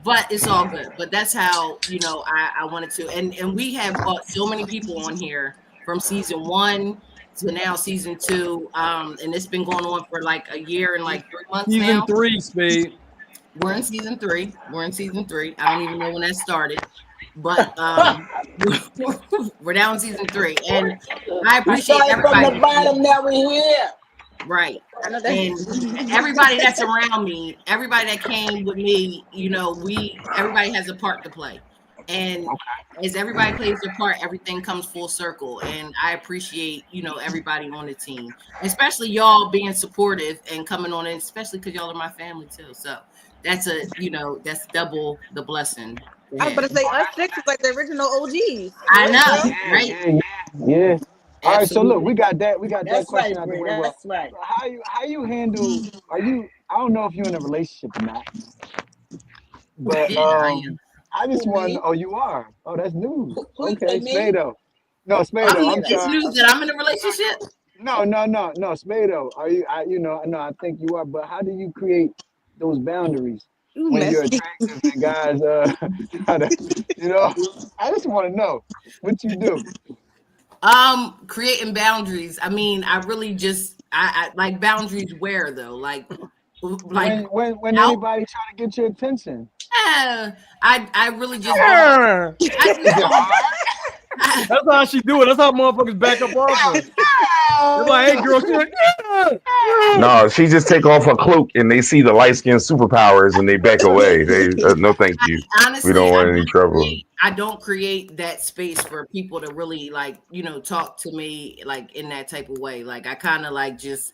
But it's all good. But that's how I wanted to. And we have brought so many people on here from season 1 to now season 2. And it's been going on for like a year and like 3 months Season now. 3, Spade. We're in season 3. We're in season 3. I don't even know when that started. But we're down in season 3. And I We appreciate started from everybody. the bottom, now we're here. Right. I know that. And everybody that's around me, everybody that came with me, everybody has a part to play. And as everybody plays their part, everything comes full circle. And I appreciate, everybody on the team, especially y'all being supportive and coming on in, especially because y'all are my family too. So that's that's double the blessing. I was about to say us six is like the original OGs. I know, right? Yeah. All right, so look, Absolutely. we got that That's question right, out the Bree. way. Well, That's right. so how you handle? Are you? I don't know if you're in a relationship or not, but Yeah, I am. I just Who, want. me? Oh, you are. Oh, that's news. Who you say, Okay, me? Spado. No, Oh, Spado. yeah, I'm It's that's trying. news that I'm in a relationship. No, Spado. Are you? No, I think you are. But how do you create those boundaries You when you're messy. attractive and guys? How to, you know, I just want to know what you do. Creating boundaries. I mean, I really just I like boundaries where though, like When out. anybody try to get your attention, I really just don't. Yeah. I just is it don't. That's how she do it. That's how motherfuckers back up off her. They're like, hey, girl. She's like, yeah. Yeah. No, she just take off her cloak and they see the light skin superpowers and they back away. They no, thank you. We Honestly, don't want any trouble. I don't create that space for people to really talk to me like in that type of way. Like I kind of like just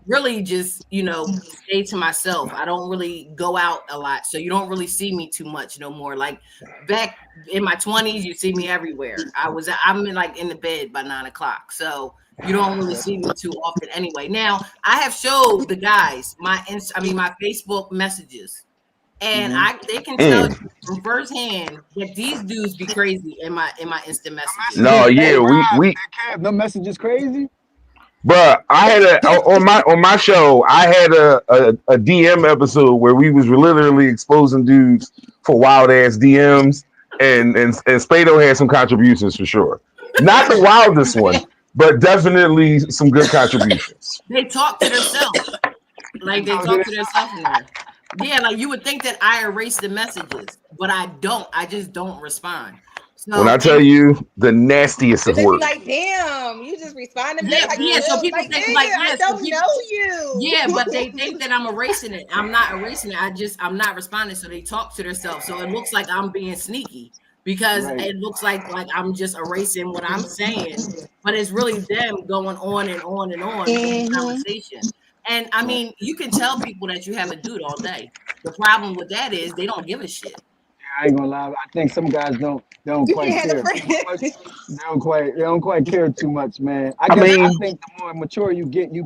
really just stay to myself. I don't really go out a lot, so you don't really see me too much no more. Like back in my 20s, you see me everywhere. I'm in the bed by 9 o'clock, so you don't really see me too often anyway. Now I have showed the guys my Facebook messages, and hmm they can tell Mm. you from firsthand that these dudes be crazy in my instant messages. No, messages? Hey, yeah, Rob, we Kev, the message is crazy. But I had on my show, I had a DM episode where we was literally exposing dudes for wild ass DMs, and Spado had some contributions for sure. Not the wildest one, but definitely some good contributions. They talk to themselves. Like they Oh, did talk it? to themselves in there. Yeah, like you would think that I erase the messages, but I don't. I just don't respond. When I So tell you the nastiest And of they be work, like, damn, you just responding back yeah, how you yeah. So feel. people Like, think nigga, like I yeah. So don't people, know you. yeah, but they think that I'm erasing it. I'm not erasing it. I'm not responding. So they talk to themselves. So it looks like I'm being sneaky because Right. it looks like I'm just erasing what I'm saying, but it's really them going on and on and on with the Mm-hmm. conversation. And I Right. mean, you can tell people that you have a dude all day. The problem with that is they don't give a shit. I ain't gonna lie. I think some guys don't You quite can't have a care. friend. They don't quite care too much, man. I I guess I mean, think the more mature you get, you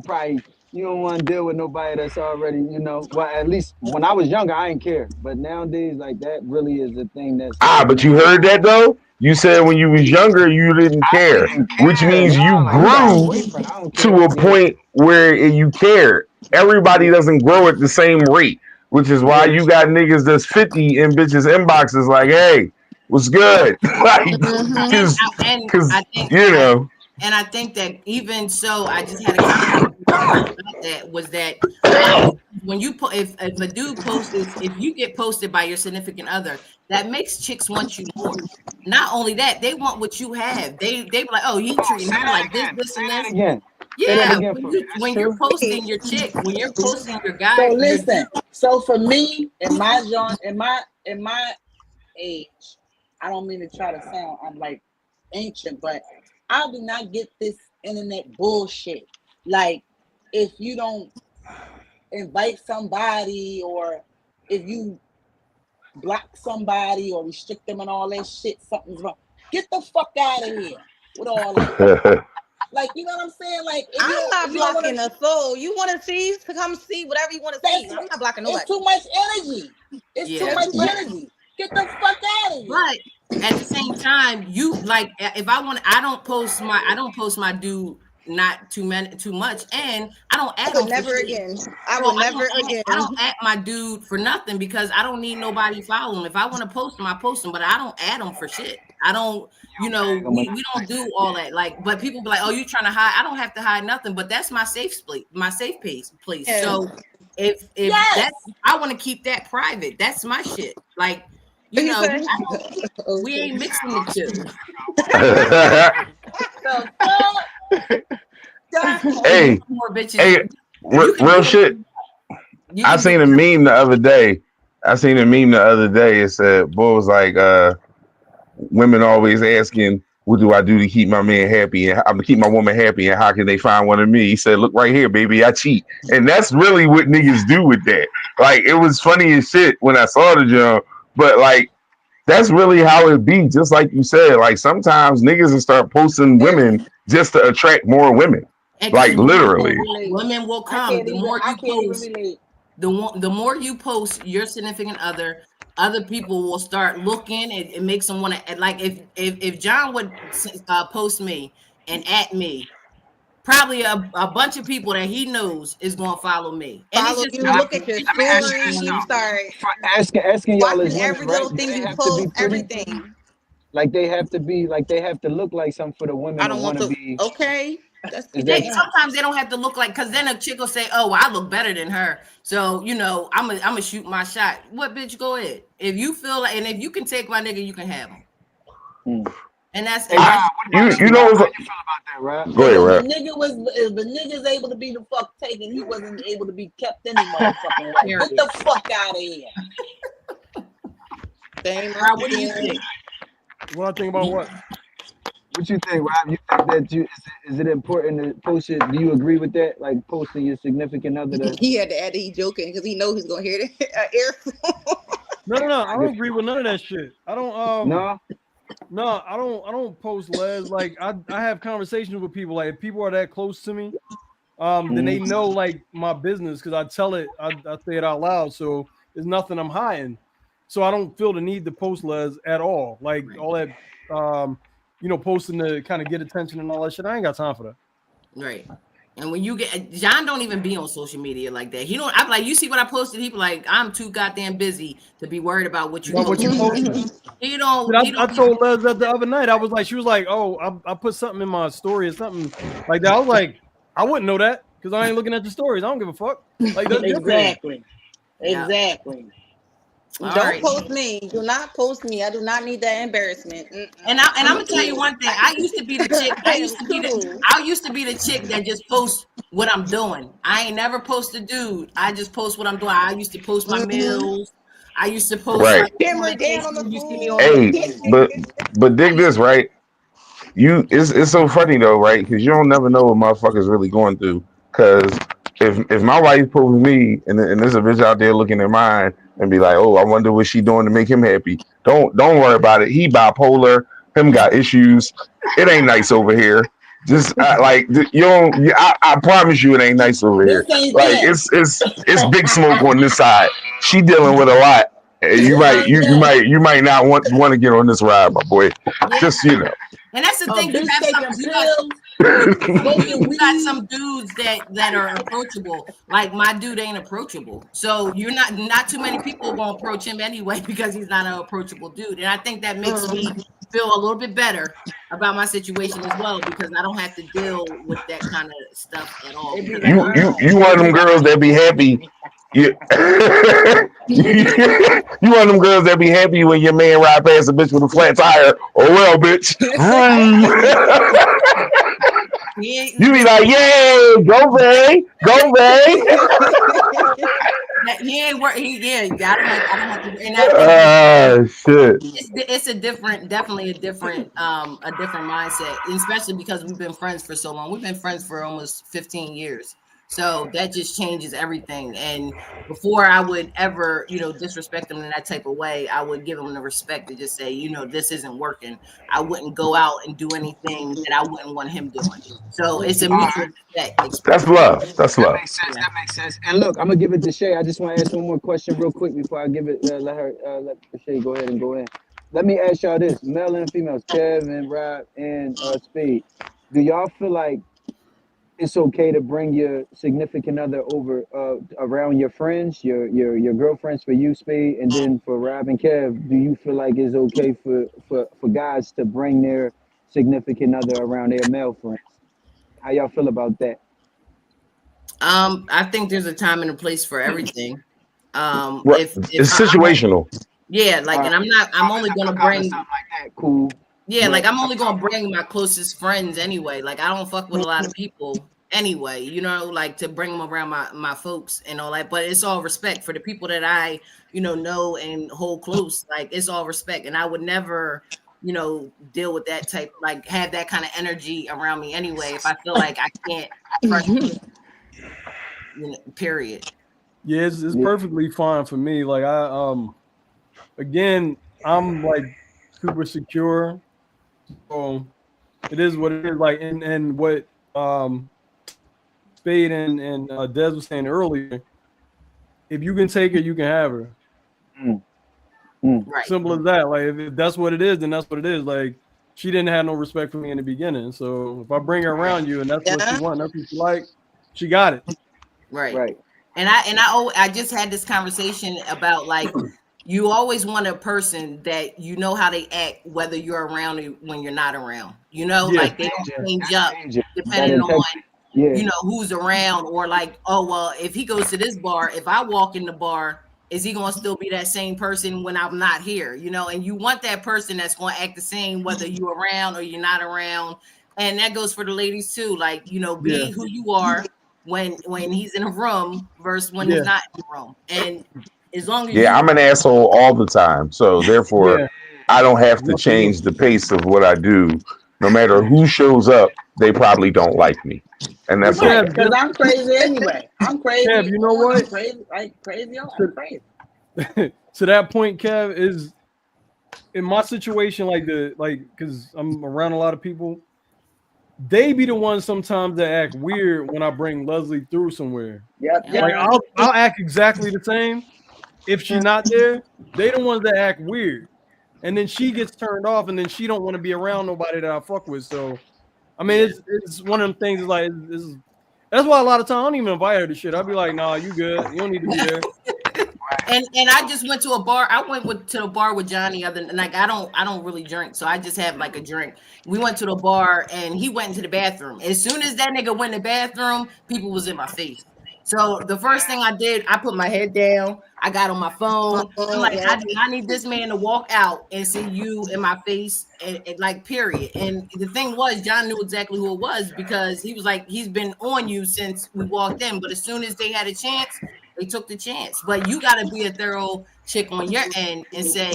don't want to deal with nobody that's already, well, at least when I was younger, I didn't care. But nowadays, like that really is a thing that's like, but you heard that though. You said when you was younger you didn't I care, didn't which care. means No, you like you got a grew boyfriend. I don't care. to a Yeah, point where you cared. Everybody yeah, doesn't grow at the same rate, which is why yeah. you got niggas that's 50 in bitches inboxes like, hey, what's good? Like, Mm-hmm. And cause, I, and cause, I think you know, and I think that even so, I just had a conversation with somebody about that. Was that when you put if a dude posted, if you get posted by your significant other, that makes chicks want you more. Not only that, they want what you have. They be like, oh, he Oh, treating say her that like this, again. this, Say and that this. again. Say that Yeah, again for me. That's when you're true. posting your chick, when you're posting your So guy, your listen. So for me, in my genre, in my age, I don't mean to try to sound I'm like ancient, but I do not get this internet bullshit. Like if you don't invite somebody or if you block somebody or restrict them and all that shit, something's wrong. Get the fuck out of here with all that. Like you know what I'm saying? Like I'm if not you don't want blocking to, a soul. You want to see to come see whatever you want to see. that's I'm not blocking it's nobody. too much energy. It's too yeah. much energy. Get the fuck out of here. But at the same time, you like if I want, I don't post my dude not too much, and I don't I add would them for never shit. again. I So will never again. I don't at my dude for nothing because I don't need nobody following. If I want to post them, I post them, but I don't add them for shit. I don't, Tag 'em or we don't do all that. Like, but people be like, "Oh, you trying to hide?" I don't have to hide nothing, but that's my safe split, my safe place. Yeah. So if Yes. that I want to keep that private. That's my shit. Like, What you say? we Okay. ain't mixing the two. The fuck? That's Hey, More bitches. hey, You can real do shit. you I can do seen a meme the other day. I seen a meme the other day. It said, "Boy was like, women always asking, what do I do to keep my man happy? And I'm to keep my woman happy. And how can they find one of me?" He said, "Look right here, baby, I cheat." And that's really what niggas do with that. Like, it was funny as shit when I saw the jump, but like, that's really how it be. Just like you said, like sometimes niggas will start posting women just to attract more women. Like because I can't literally. relate. women will I come. can't even. I can't even relate. The more you post your significant other people will start looking. It makes them want to like if John would post me and at me, probably a bunch of people that he knows is going to follow me, and it's Follow just you, Now, look at your let me ask you story. this You though. start For asking y'all as watching women, every right? little Do thing they you have to be post, pretty? everything. Like they have to be like they have to look like something for the women I to don't want want to to. be. Okay, that's Is they that yeah. sometimes they don't have to look like because then a chick will say, "Oh, I look better than her," so I'm gonna shoot my shot. What bitch? Go ahead. If you feel like, and if you can take my nigga, you can have him. hmm. And that's Hey and Rob, that's what You about that's you, you Rob? know How what's you feel about that, Rob? go Cause ahead, if rap. the nigga's able to be the fuck taken, he wasn't able to be kept any motherfucking way. Get period. the fuck out of here. Same Rob, what do you opinion. think? What I think about what? What you think, Rob? You think that is it important to post it? Do you agree with that? Like posting your significant other to He had to add that he joking because he know he's gonna hear the earful. No, no, no. I like don't agree with none of that shit. I don't no? no, I don't post les. Like I have conversations with people. Like if people are that close to me, then Mm-hmm. they know like my business because I tell it, I say it out loud. So there's nothing I'm hiding. So I don't feel the need to post les at all. Like all that posting to kind of get attention and all that shit. I ain't got time for that. Right. And when you get John don't even be on social media like that. He don't I'm like, you see what I posted? He be like, I'm too goddamn busy to be worried about what you About what you posted. Like, posted. he I don't told Les that the other night. I was like, she was like, "Oh, I put something in my story or something like that." I was like, "I wouldn't know that because I ain't looking at the stories. I don't give a fuck. Like that's your page." Exactly. yeah. Exactly. All Don't right. post me. Do not post me. I do not need that embarrassment. And I'm I'm gonna tell you cool. one thing. I used to be the chick. I am cool. I used to be the chick that just posts what I'm doing. I ain't never post a dude. I just post what I'm doing. I used to post my Mm-hmm. meals. I used to post Right. like Camera on down on the Facebook. You see me on food. Hey, Facebook. but I dig used this, right? It's so funny though, right? Because you don't never know what motherfuckers really going through. Because if my wife posts me and there's a bitch out there looking at mine and be like, "Oh, I wonder what she doing to make him happy." Don't worry about it. He bipolar. Him got issues. It ain't nice over here. Just like you don't. I promise you, it ain't nice over This here. ain't Like that. it's big smoke on this side. She dealing with a lot. You This might ain't that. you might not want to get on this ride, my boy. yeah. Just you know. And that's the A thing. bitch taking pills, smoking You got weed. some dudes that are approachable. Like my dude ain't approachable. So you're not too many people are gonna approach him anyway because he's not an approachable dude. And I think that makes me feel a little bit better about my situation as well because I don't have to deal with that kind of stuff at all It be because I like, know yeah. You one of it them be girls that be happy. You, you one of them girls that be happy when your man ride past a bitch with a flat tire. Oh well, bitch. You be listen, like, yay, go Bay, go Bay. he ain't work. Yeah, I don't have to. And Ah, shit. it's a different, definitely a different mindset, especially because we've been friends for so long. We've been friends for almost 15 years. So that just changes everything. And before I would ever, disrespect them in that type of way, I would give them the respect to just say, this isn't working. I wouldn't go out and do anything that I wouldn't want him doing. So it's a All mutual right, respect That's experience. love. That's that love. makes sense. Yeah. That makes sense. And look, I'm gonna give it to Shay. I just want to ask one more question real quick before I give it. Let her. Let Shay go ahead and go in. Let me ask y'all this: male and females, Kevin, Rob, and Spade. Do y'all feel like it's okay to bring your significant other over around your friends, your girlfriends for you, Spade, and then for Rob and Kev, do you feel like it's okay for guys to bring their significant other around their male friends? How y'all feel about that? I think there's a time and a place for everything. Right. If It's I'm situational. yeah, like, and I'm If only it's a gonna cookout or bring something like that, cool. yeah, like But I'm only gonna bring my closest friends anyway. Like I don't fuck with a lot of people anyway, like to bring them around my folks and all that. But it's all respect for the people that I, know and hold close. Like it's all respect. And I would never, deal with that type, like have that kind of energy around me anyway, if I feel like I can't trust you, period. Yeah, it's yeah, perfectly fine for me. Like again, I'm like super secure. So it is what it is. Like and what Spade and Des was saying earlier, if you can take her, you can have her. mm, mm, Right. Simple as that. Like if that's what it is, then that's what it is. Like she didn't have no respect for me in the beginning. So if I bring her around you and that's what she Yeah. wants, that's what she like, she got it. Right. right. And I just had this conversation about like you always want a person that you know how they act whether you're around or when you're not around. Yeah. Like they don't change That's up major. That depending on integrity. Yeah, who's around, or like, oh well, if he goes to this bar, if I walk in the bar, is he gonna still be that same person when I'm not here? And you want that person that's gonna act the same whether you're around or you're not around. And that goes for the ladies too. Like, Yeah. be who you are when he's in a room versus when he's Yeah. not in the room. And as long as Yeah, you I'm an asshole all the time. So therefore, Yeah. I don't have to Lucky you. change the pace of what I do. No matter Yeah. who shows up, they probably don't like me. And But that's Right, okay. Kev, because I'm crazy anyway. I'm Kev, crazy you know on. I'm what? crazy, like crazy on. I'm To, crazy. to that point, Kev, is in my situation because I'm around a lot of people, they be the ones sometimes that act weird when I bring Leslie through somewhere. Yep, yeah, Like yep. Yeah. I'll act exactly the same. If she not there, they the ones that act weird. And then she gets turned off and then she don't want to be around nobody that I fuck with. So I mean yeah. it's one of them things is like that's why a lot of times I don't even invite her to shit. I'll be like, nah, you good. You don't need to be there. And I just went to a bar. I went to a bar with Johnny. Other than like, I don't really drink, so I just have like a drink. We went to the bar, and he went into the bathroom. As soon as that nigga went in the bathroom, people was in my face. So the first thing I did, I put my head down. I got on my phone. I'm like, I Yeah. do not need this man to walk out and see you in my face, and like, period. And the thing was, John knew exactly who it was because he was like, he's been on you since we walked in. But as soon as they had a chance, they took the chance. But you got to be a thorough chick on your end and say,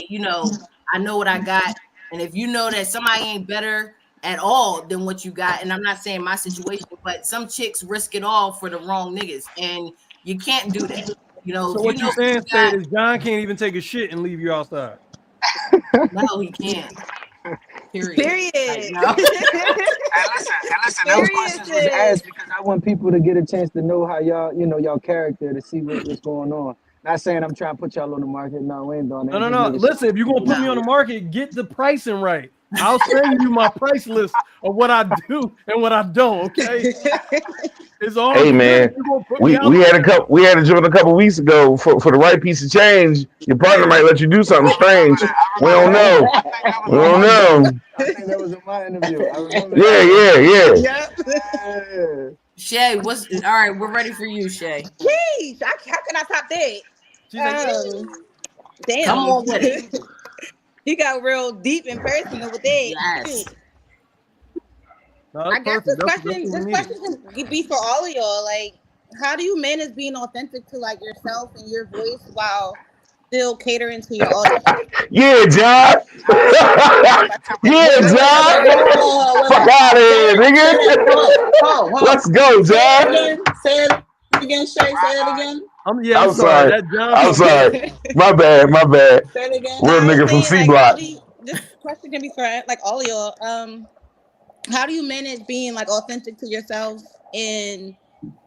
I know what I got. And if you know that somebody ain't better at all than what you got, and I'm not saying my situation, but some chicks risk it all for the wrong niggas, and you can't do that. So If you what know you what saying, you Spade, got, is John can't even take a shit and leave you outside. no, he can't. Period. Like, Period. no. And listen, those Period, questions was sis. asked because I want people to get a chance to know how y'all, y'all character to see what's going on. Not saying I'm trying to put y'all on the market. No, we ain't doing that. No. Just making sure Listen, if you're gonna people put me No. on the market, get the pricing right. I'll send you my price list of what I do and what I don't. Okay, it's all Hey good if man, you're gonna put me we out we had a there. couple we had a joint a couple weeks ago for the right piece of change. Your partner might let you do something strange. We don't know. We don't know. I think that was in my interview. I remember Yeah, that one. yeah, yeah. Yep. Yeah. Shay, what's all right? We're ready for you, Shay. Jeez, how can I top that? She's like, yeah. Come Damn. on with it. He got real deep and personal with that. Yes. Shit. No, I that's guess perfect. That's what this we needed. question can be for all of y'all. Like, how do you manage being authentic to like yourself and your voice while still catering to your audience? Yeah, John. Yeah, Wait, John. hold on, wait a Fuck minute. out of Say here, that, say that. nigga. Hold. Let's go, Say it John. again. Say it again, Shay. Say it again. I'm I'm sorry. sorry. That John I'm part was sorry. My bad. My bad. Say it again. Real Now I was nigga from saying, C like, how Block. do you? This question can be for like all of y'all. How do you manage being like authentic to yourself and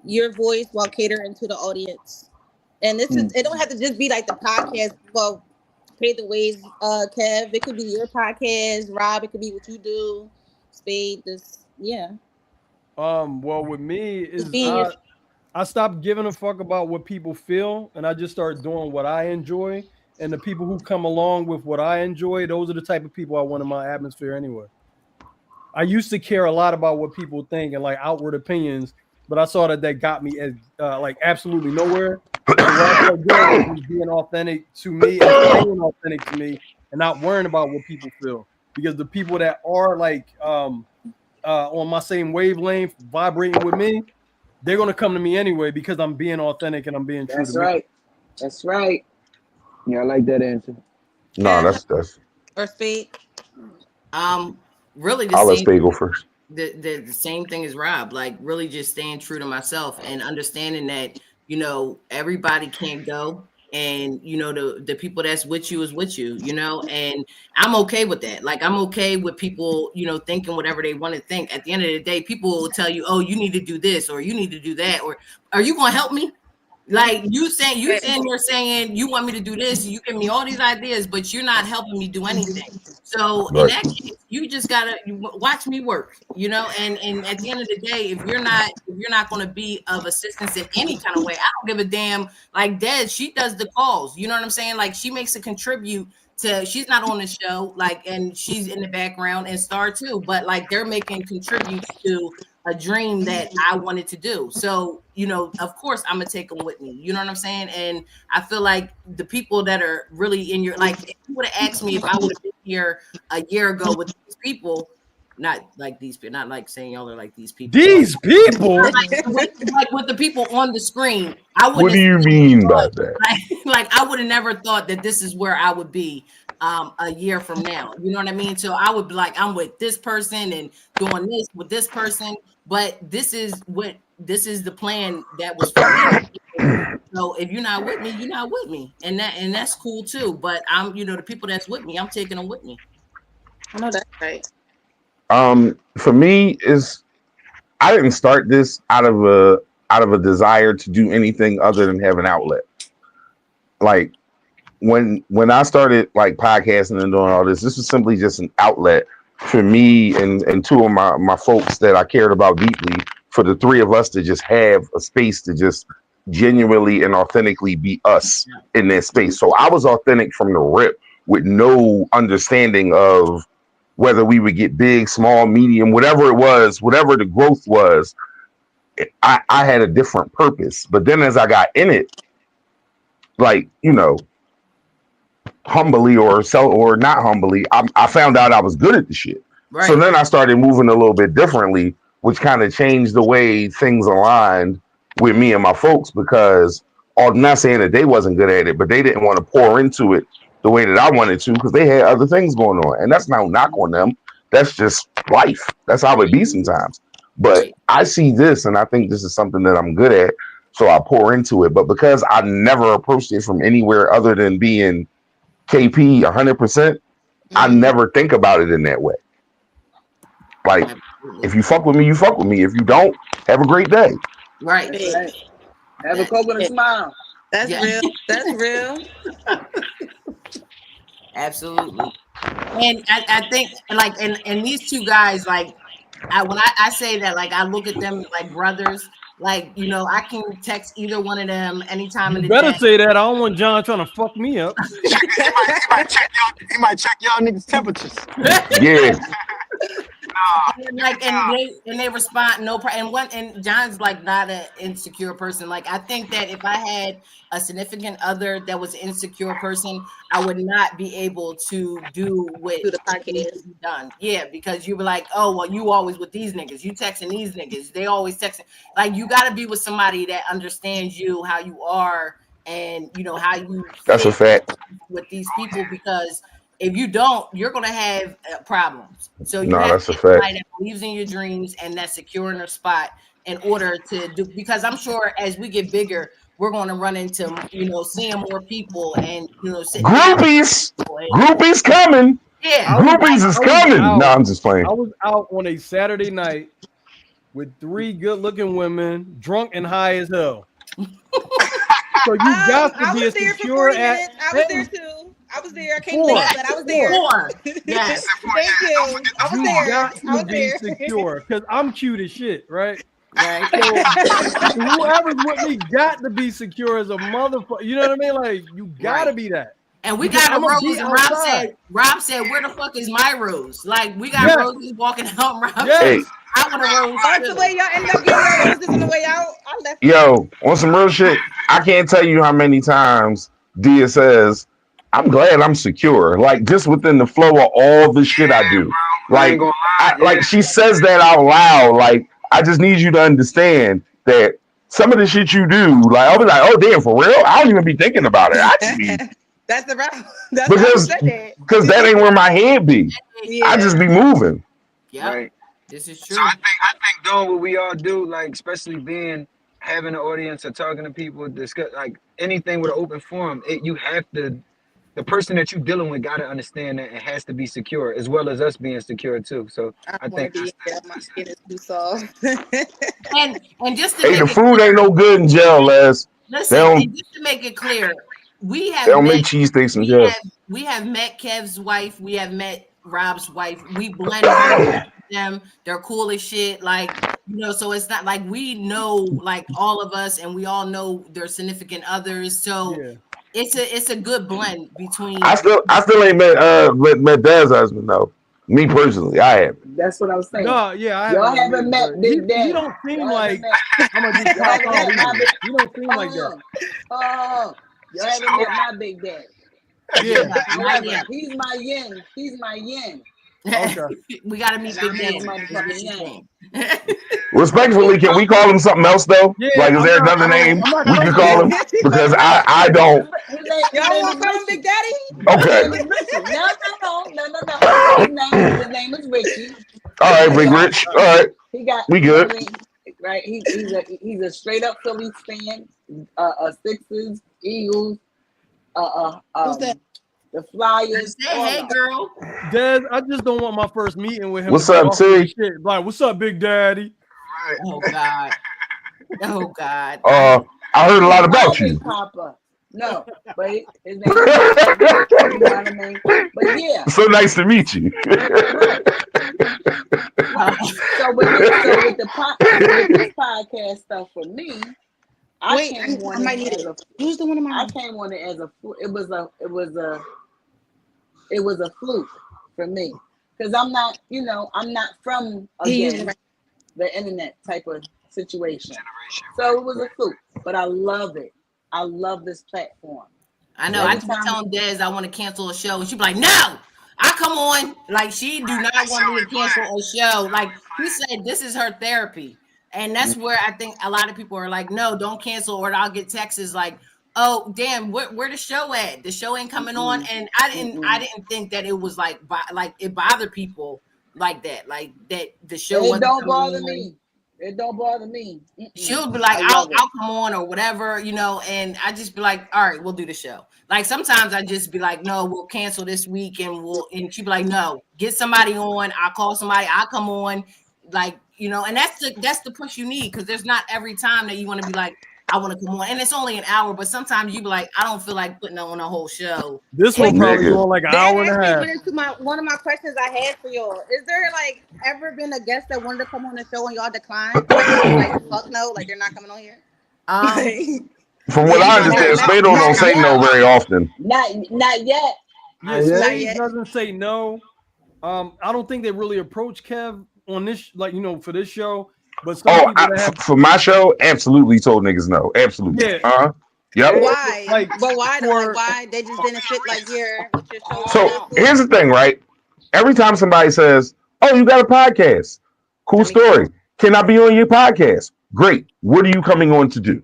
your voice while catering to the audience? And this is Mm. it don't have to just be like the podcast. Well, pay the ways, Kev. It could be your podcast, Rob. It could be what you do, Spade. This, yeah. Well, with me Just is being your I stopped giving a fuck about what people feel, and I just start doing what I enjoy. And the people who come along with what I enjoy, those are the type of people I want in my atmosphere anyway. I used to care a lot about what people think and like outward opinions, but I saw that got me as like absolutely nowhere. So what I started doing was just being authentic to me and staying authentic to me, and not worrying about what people feel. Because the people that are like on my same wavelength, vibrating with me, they're gonna come to me anyway because I'm being authentic and I'm being true to That's me. right. That's right. Yeah, I like that answer. No, Kev that's. or Spade. Um, really the I'll let same Spade go first. the same thing as Rob, like really just staying true to myself and understanding that, everybody can't go. And the people that's with you is with you, and I'm okay with that. Like I'm okay with people, thinking whatever they want to think. At the end of the day, people will tell you, oh, you need to do this or you need to do that, or are you gonna help me? Like you're saying you want me to do this, you give me all these ideas, but you're not helping me do anything. So in Right. that case, you just gotta watch me work, and at the end of the day, if you're not gonna be of assistance in any kind of way, I don't give a damn. Like Des, she does the calls, you know what I'm saying? Like she makes a contribute to, she's not on the show, like, and she's in the background and Star too, but like they're making contributes to a dream that I wanted to do. So, of course I'm gonna take them with me. You know what I'm saying? And I feel like the people that are really in your, like, if you would have asked me if I would have been here a year ago with these people, not like these people, not like saying y'all are like these people, but These people, like with the people on the screen, I What wouldn't do have you mean by that? like I would have never thought that this is where I would be a year from now. You know what I mean? So I would be like, I'm with this person and doing this with this person, but this is the plan that was for me. So if you're not with me, you're not with me. And that's cool too. But I'm, the people that's with me, I'm taking them with me. I know that's right. For me is I didn't start this out of a desire to do anything other than have an outlet. Like when I started like podcasting and doing all this was simply just an outlet for me and two of my folks that I cared about deeply, for the three of us to just have a space to just genuinely and authentically be us in that space. So I was authentic from the rip with no understanding of whether we would get big, small, medium, whatever it was, whatever the growth was. I had a different purpose. But then as I got in it, like, humbly or not humbly, I found out I was good at the shit. Right. So then I started moving a little bit differently, which kind of changed the way things aligned with me and my folks, because I'm not saying that they wasn't good at it, but they didn't want to pour into it the way that I wanted to because they had other things going on. And that's no knock on them. That's just life. That's how it be sometimes. But Right. I see this and I think this is something that I'm good at. So I pour into it. But because I never approached it from anywhere other than being KP 100%, I never think about it in that way. Like, Absolutely. if you fuck with me, you fuck with me. If you don't, have a great day. Right. That's right. Have a That- coke and a smile. That's Yeah. real. That's real. Absolutely. And I think like and these two guys, like when I say that, like I look at them like brothers, like I can text either one of them anytime you of the better day. say that. I don't want John trying to fuck me up. He might check y'all niggas' temperatures. Yeah. And they respond no problem. And John's like not an insecure person. Like I think that if I had a significant other that was an insecure person, I would not be able to do what Do the needs podcast. to be done. Yeah, because you were like, oh well, you always with these niggas. You texting these niggas. They always texting. Like you got to be with somebody that understands you, how you are, and how you That's a fit fact. with these people, because if you don't, you're going to have problems. So you No, have to that's a get somebody fact. that believes in your dreams and that's secure in their spot in order to do, because I'm sure as we get bigger, we're going to run into, seeing more people and, sitting down with Groupies. people. And, Groupies coming. yeah. Groupies is I was coming. No, out. I'm just playing. I was out on a Saturday night with three good-looking women, drunk and high as hell. So you got to I be was a there for secure 40 at. minutes. I was there too. I was there. I can't say it, but I was there. 4. Yes. Thank you. I was You there. got I was to be there. secure because I'm cute as shit, right? Right. So whoever's with me got to be secure as a motherfucker. You know what I mean? Like you gotta be that. And we Because got a I'm gonna rose, be and outside. Rob said, where the fuck is my rose? Like, we got Yes. roses walking out, and Rob Yes. said, I want a rose That's the too. way y'all ended up getting your roses on the way out. I left. Yo, on some real shit, I can't tell you how many times Dia says, I'm glad I'm secure. Like just within the flow of all the shit I do. I ain't Like gonna lie. like she says that out loud. Like, I just need you to understand that some of the shit you do, like I'll be like, oh damn, for real? I don't even be thinking about it. I just be That's the route. That's how you said that. because that ain't where my head be. I just be moving. Yep. Right. This is So true. I think doing what we all do, like especially being having an audience or talking to people, discuss like anything with an open forum, you have to the person that you're dealing with got to understand that it has to be secure as well as us being secure too. So I I want to think be that's, my skin is too soft. And just to Hey, the make it food clear, ain't no good in jail, Les. They listen, don't and just to make it clear, we they have don't met make cheesesteaks in we jail. have met Kev's wife, we have met Rob's wife. We blend very well with them. They're cool as shit. Like, so it's not like we know like all of us and we all know their significant others. So Yeah. it's a good blend between I still ain't met Dad's husband though. Me personally, I haven't. That's what I was saying. No, yeah, I Y'all haven't haven't met, met but Big Daddy. he don't seem Y'all like haven't met. I'm gonna just Y'all pop haven't out met my either. big. He don't seem like that. Y'all haven't met my Big Daddy. Yeah. not However, yet. he's my yin. He's my yin. Okay. We gotta meet And Big I'm his Daddy. motherfucking yang. Respectfully, can we call him something else though? Yeah, Like, is there another name I'm not we could cutting call him him? off. Because I don't. His Y'all name want is to call him Richie. Big Daddy? His Okay. name is Richie. No. His name is Richie. All right, He Big got Rich. All right, you we know what good. I mean? Right? He's a straight up Phillies fan. Sixers, Eagles, Who's that? the Flyers. Say All hey of them. girl. Des, I just don't want my first meeting with him What's to be up, awkward as T? shit. Like, what's up, Big Daddy? Oh God. Oh God. I heard a He's lot my about Big you. Papa. No, but his name is Richie. You know what I mean? But yeah, So nice to meet you. right. Uh, So with this podcast stuff for me, I Wait, came I on might it need as it. a Who's the one of I mine? came on it as a it was a fluke for me because I'm not from He used again the internet type of situation. So it was a fluke, but I love it. I love this platform. I know. I Every just be time, telling Des I want to cancel a show, and she be like, "No, I come on." Like she do not want me to cancel a show. Like he said, this is her therapy, and that's where I think a lot of people are like, "No, don't cancel," or I'll get texts like, "Oh, damn, where the show at? The show ain't coming on." And I didn't think that it was like it bothered people like that, like that the show it wasn't don't coming bother on. me. It don't bother me. She'll be like, I I'll love it. come on or whatever, and I just be like, all right, we'll do the show. Like sometimes I just be like, no, we'll cancel this week and she'll be like, no, get somebody on. I'll call somebody, I'll come on. Like, and that's the push you need because there's not every time that you want to be like, I want to come on. And it's only an hour, but sometimes you be like, I don't feel like putting on a whole show. This Wait, one probably Nigga. going like an that hour and a actually half. went into one of my questions I had for y'all. Is there like ever been a guest that wanted to come on the show and y'all declined? Like y'all was like, fuck no, like they're not coming on here. From what Yeah, I you understand, know, Spado don't say no very often. Not yet. Yeah, Not yet. Spade doesn't say no. I don't think they really approach Kev on this, like for this show. But some Oh, people that have, for my show, absolutely told niggas no. Absolutely. yeah, Yep. Why? like But why though? Like for why they just didn't fit like with your show So schedule? here's the thing, right? Every time somebody says, "Oh, you got a podcast," cool That makes story. Can I be on your podcast? Great. What are you coming on to do?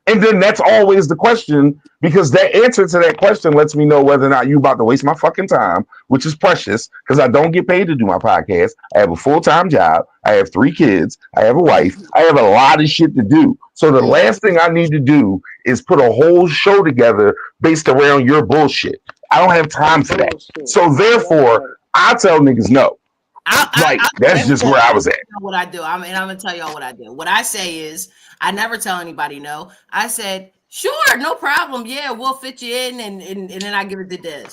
And then that's always the question because that answer to that question lets me know whether or not you about to waste my fucking time, which is precious because I don't get paid to do my podcast. I have a full-time job. I have 3 kids. I have a wife. I have a lot of shit to do. So the last thing I need to do is put a whole show together based around your bullshit. I don't have time for that. So therefore, I tell niggas no. That's just where I was at. What I do. I'm gonna tell y'all what I do. What I say is I never tell anybody no. I said, Sure, no problem. Yeah, we'll fit you in, and then I give it to Des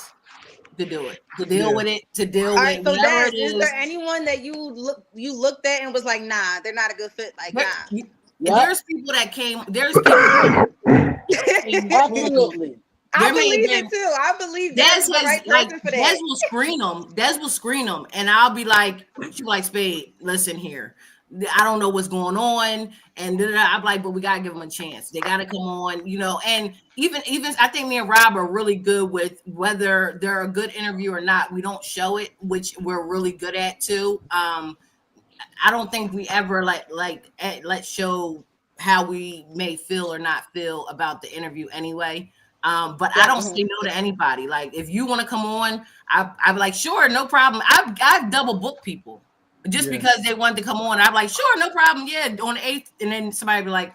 to do it, to deal Yeah. with it, to deal All with right, so whatever Des, it is is. there anyone that you looked at and was like, nah, they're not a good fit? Like, There, nah. Yep, there's people that came. There's people that came. absolutely. I There may have believe been it too. I believe Des Des is the has right like person for Des that. will screen them. Des will screen them, and I'll be like, "She like Spade. Listen here, I don't know what's going on." And I'm like, "But we gotta give them a chance. They gotta come on, you know." And even I think me and Rob are really good with whether they're a good interview or not. We don't show it, which we're really good at too. I don't think we ever let show how we may feel or not feel about the interview anyway. But I Yep. don't say no to anybody. Like if you want to come on, I'm like sure, no problem. I've double booked people just Yeah. because they wanted to come on. I'm like sure, no problem. Yeah, on the 8th, and then somebody be like,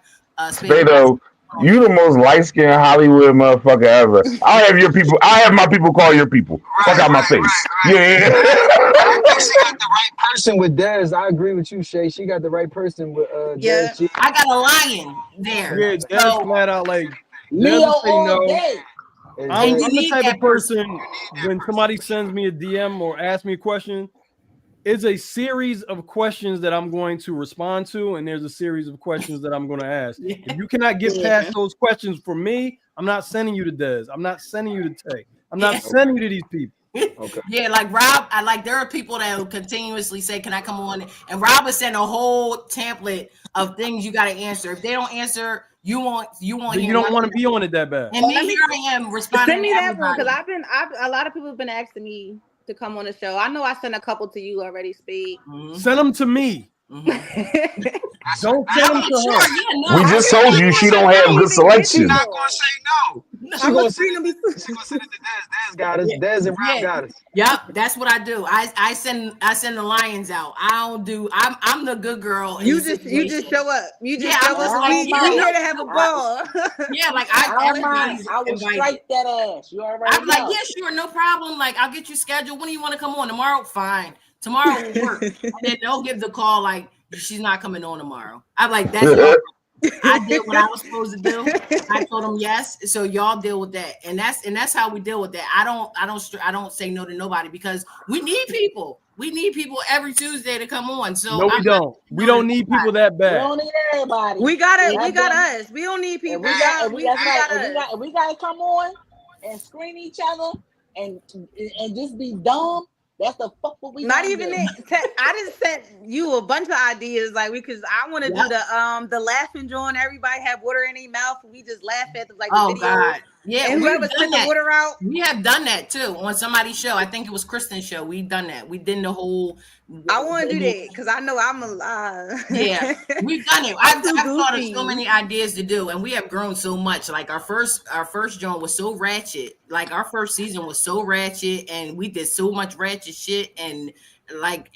Spade, we got Beto, on you the most light skinned Hollywood motherfucker ever. I'll have your people. I'll have my people call your people. Fuck Right, out my right, face. right, right. Yeah. I think she got the right person with Dez. I agree with you, Shay. She got the right person with Dez. Yeah. I got a lion there. Yeah, Des So flat out like Des Leo will say all no. day. and I'm you the need type that of person. person when somebody sends me a DM or asks me a question, it's a series of questions that I'm going to respond to, and there's a series of questions that I'm going to ask. Yeah. If you cannot get past Yeah. those questions for me, I'm not sending you to Des. I'm not sending you to Tay. I'm not Yeah. sending you to these people. Okay. Yeah, like Rob, I like there are people that will continuously say, "Can I come on?" And Rob would send a whole template of things you got to answer. If they don't answer, you won't But you hear don't nothing. want to be on it that bad. And Well, me, let me here I am responding send to me that one because everybody. I've a lot of people have been asking me to come on the show. I know I sent a couple to you already, Speed. Mhm, Send them to me. mhm. Don't Yeah, send I'm them like, to sure, her. yeah, We no, How just can told how you can she how don't can have you good even get She selection. not people? gonna say no. She I'm gonna gonna send screen it. them. She gonna send it to Dez. Dez got us. yeah, Dez and Rob yeah, got us. yep. That's what I do. I send the lions out. I don't do. I'm the good girl in the You just situation. show up. You Yeah, just I'm show And just us. I like don't We mind. here to have a ball. yeah, like I don't mind. everybody's I will invited. strike that ass. You I'm already like, know. yeah, sure, no problem. Like, I'll get you scheduled. When do you want to come on? Tomorrow? Fine. Tomorrow will work. And then they'll give the call like she's not coming on tomorrow. I'm like, that's y'all. I did what I was supposed to do. I told them yes. So y'all deal with that. And that's how we deal with that. I don't say no to nobody because we need people. We need people every Tuesday to come on. So No, we I'm not don't. We saying no to don't need people nobody. that We bad. don't need everybody. we got it. Yeah. We God got damn. us. We don't need If people. we got, We that's right. got us. If we got to come on and screen each other and just be dumb, that's the fuck what we Not gonna even do. it. I just sent you a bunch of ideas, like because I want to do Yep. the laughing joint. Everybody have water in their mouth. We just laugh at the, like the Oh videos, God. Yeah, and we've whoever done spit the that. water out. We have done that too on somebody's show. I think it was Kristen's show. We've done that. We did the whole. I want to do that because I know I'm Yeah, alive. we've done it. I'm I've too thought of so goofy. many ideas to do, and we have grown so much. Like our first joint was so ratchet. Like our first season was so ratchet, and we did so much ratchet shit. And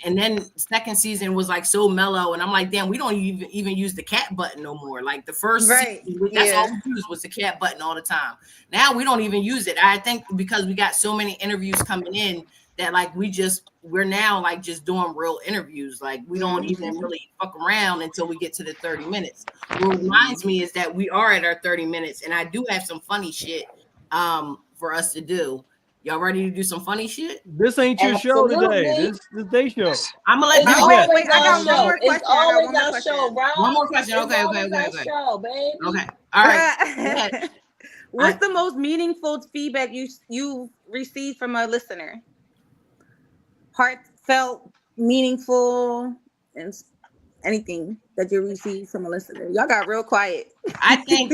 then second season was like so mellow, and I'm like, damn, we don't even use the cat button no more. Like the first Right? season, that's all Yeah. we used was the cat button all the time. Now we don't even use it. I think because we got so many interviews coming in that like we're now like just doing real interviews. Like we don't even Mhm. really fuck around until we get to the 30 minutes. What reminds me is that we are at our 30 minutes and I do have some funny shit for us to do. Y'all ready to do some funny shit? This ain't your show today. Absolutely. This they show. Yes. I'm gonna let It's you You're a guest. always Wait. I our got one show. more It's question. I got always one more our show, question. one Rob. more question. It's Okay, always our okay. show, baby. Okay. All right. Go ahead. What's the most meaningful feedback you received from a listener? Heartfelt, meaningful, and anything that you received from a listener. Y'all got real quiet. I think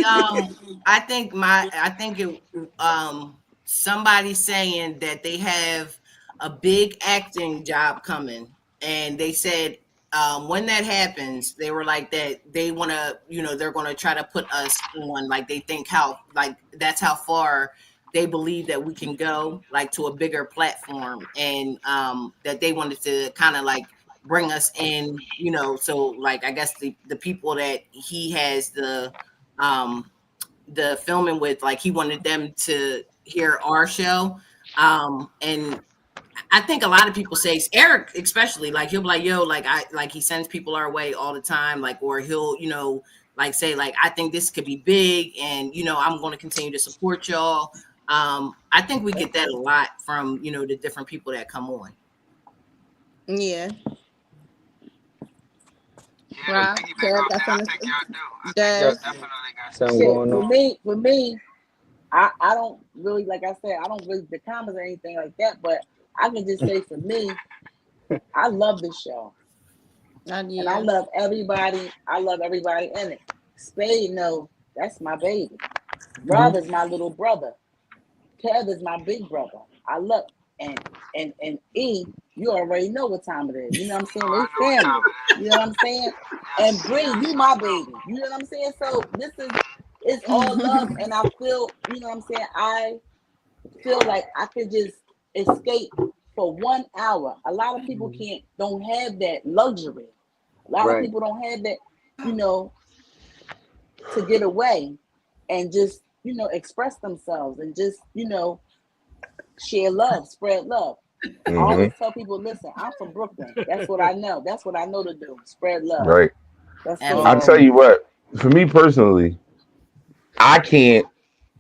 somebody saying that they have a big acting job coming, and they said when that happens, they were like that they want to, they're going to try to put us on, like they think how, like that's how far they believe that we can go, like to a bigger platform, and that they wanted to kind of like bring us in, so like I guess the people that he has the filming with, like he wanted them to hear our show. And I think a lot of people say, Eric especially, like he'll be like, yo, like he sends people our way all the time, like, or he'll, like say like I think this could be big, and I'm going to continue to support y'all. I think we get that a lot from the different people that come on. Yeah. Yeah, Rob, to piggyback Kev, off got that, I something think to y'all do. I think You y'all got Des? definitely got some something shit. Shit, going for on. me, I don't really, like I said, I don't really the comments or anything like that. But I can just say for me, I love this show, and I Yeah. love everybody. I love everybody in it. Spade, no, that's my baby. Rob is my little brother. Kev is my big brother. I love and E, you already know what time it is. You know what I'm saying? Oh, I They know what time family. it is. You know what I'm saying? And Yes, Bree, yes, you let's my go. baby. You know what I'm saying? So this is it's all love, and I feel, you know what I'm saying? I feel like I could just escape for 1 hour. A lot of people don't have that luxury. A lot of Right. people don't have that, you know, to get away and just, express themselves and just, share love, spread love. I Hmm. always tell people, listen, I'm from Brooklyn. That's what I know. That's what I know to do. Spread love. Right. That's it. I tell Absolutely. you what, for me personally, I can't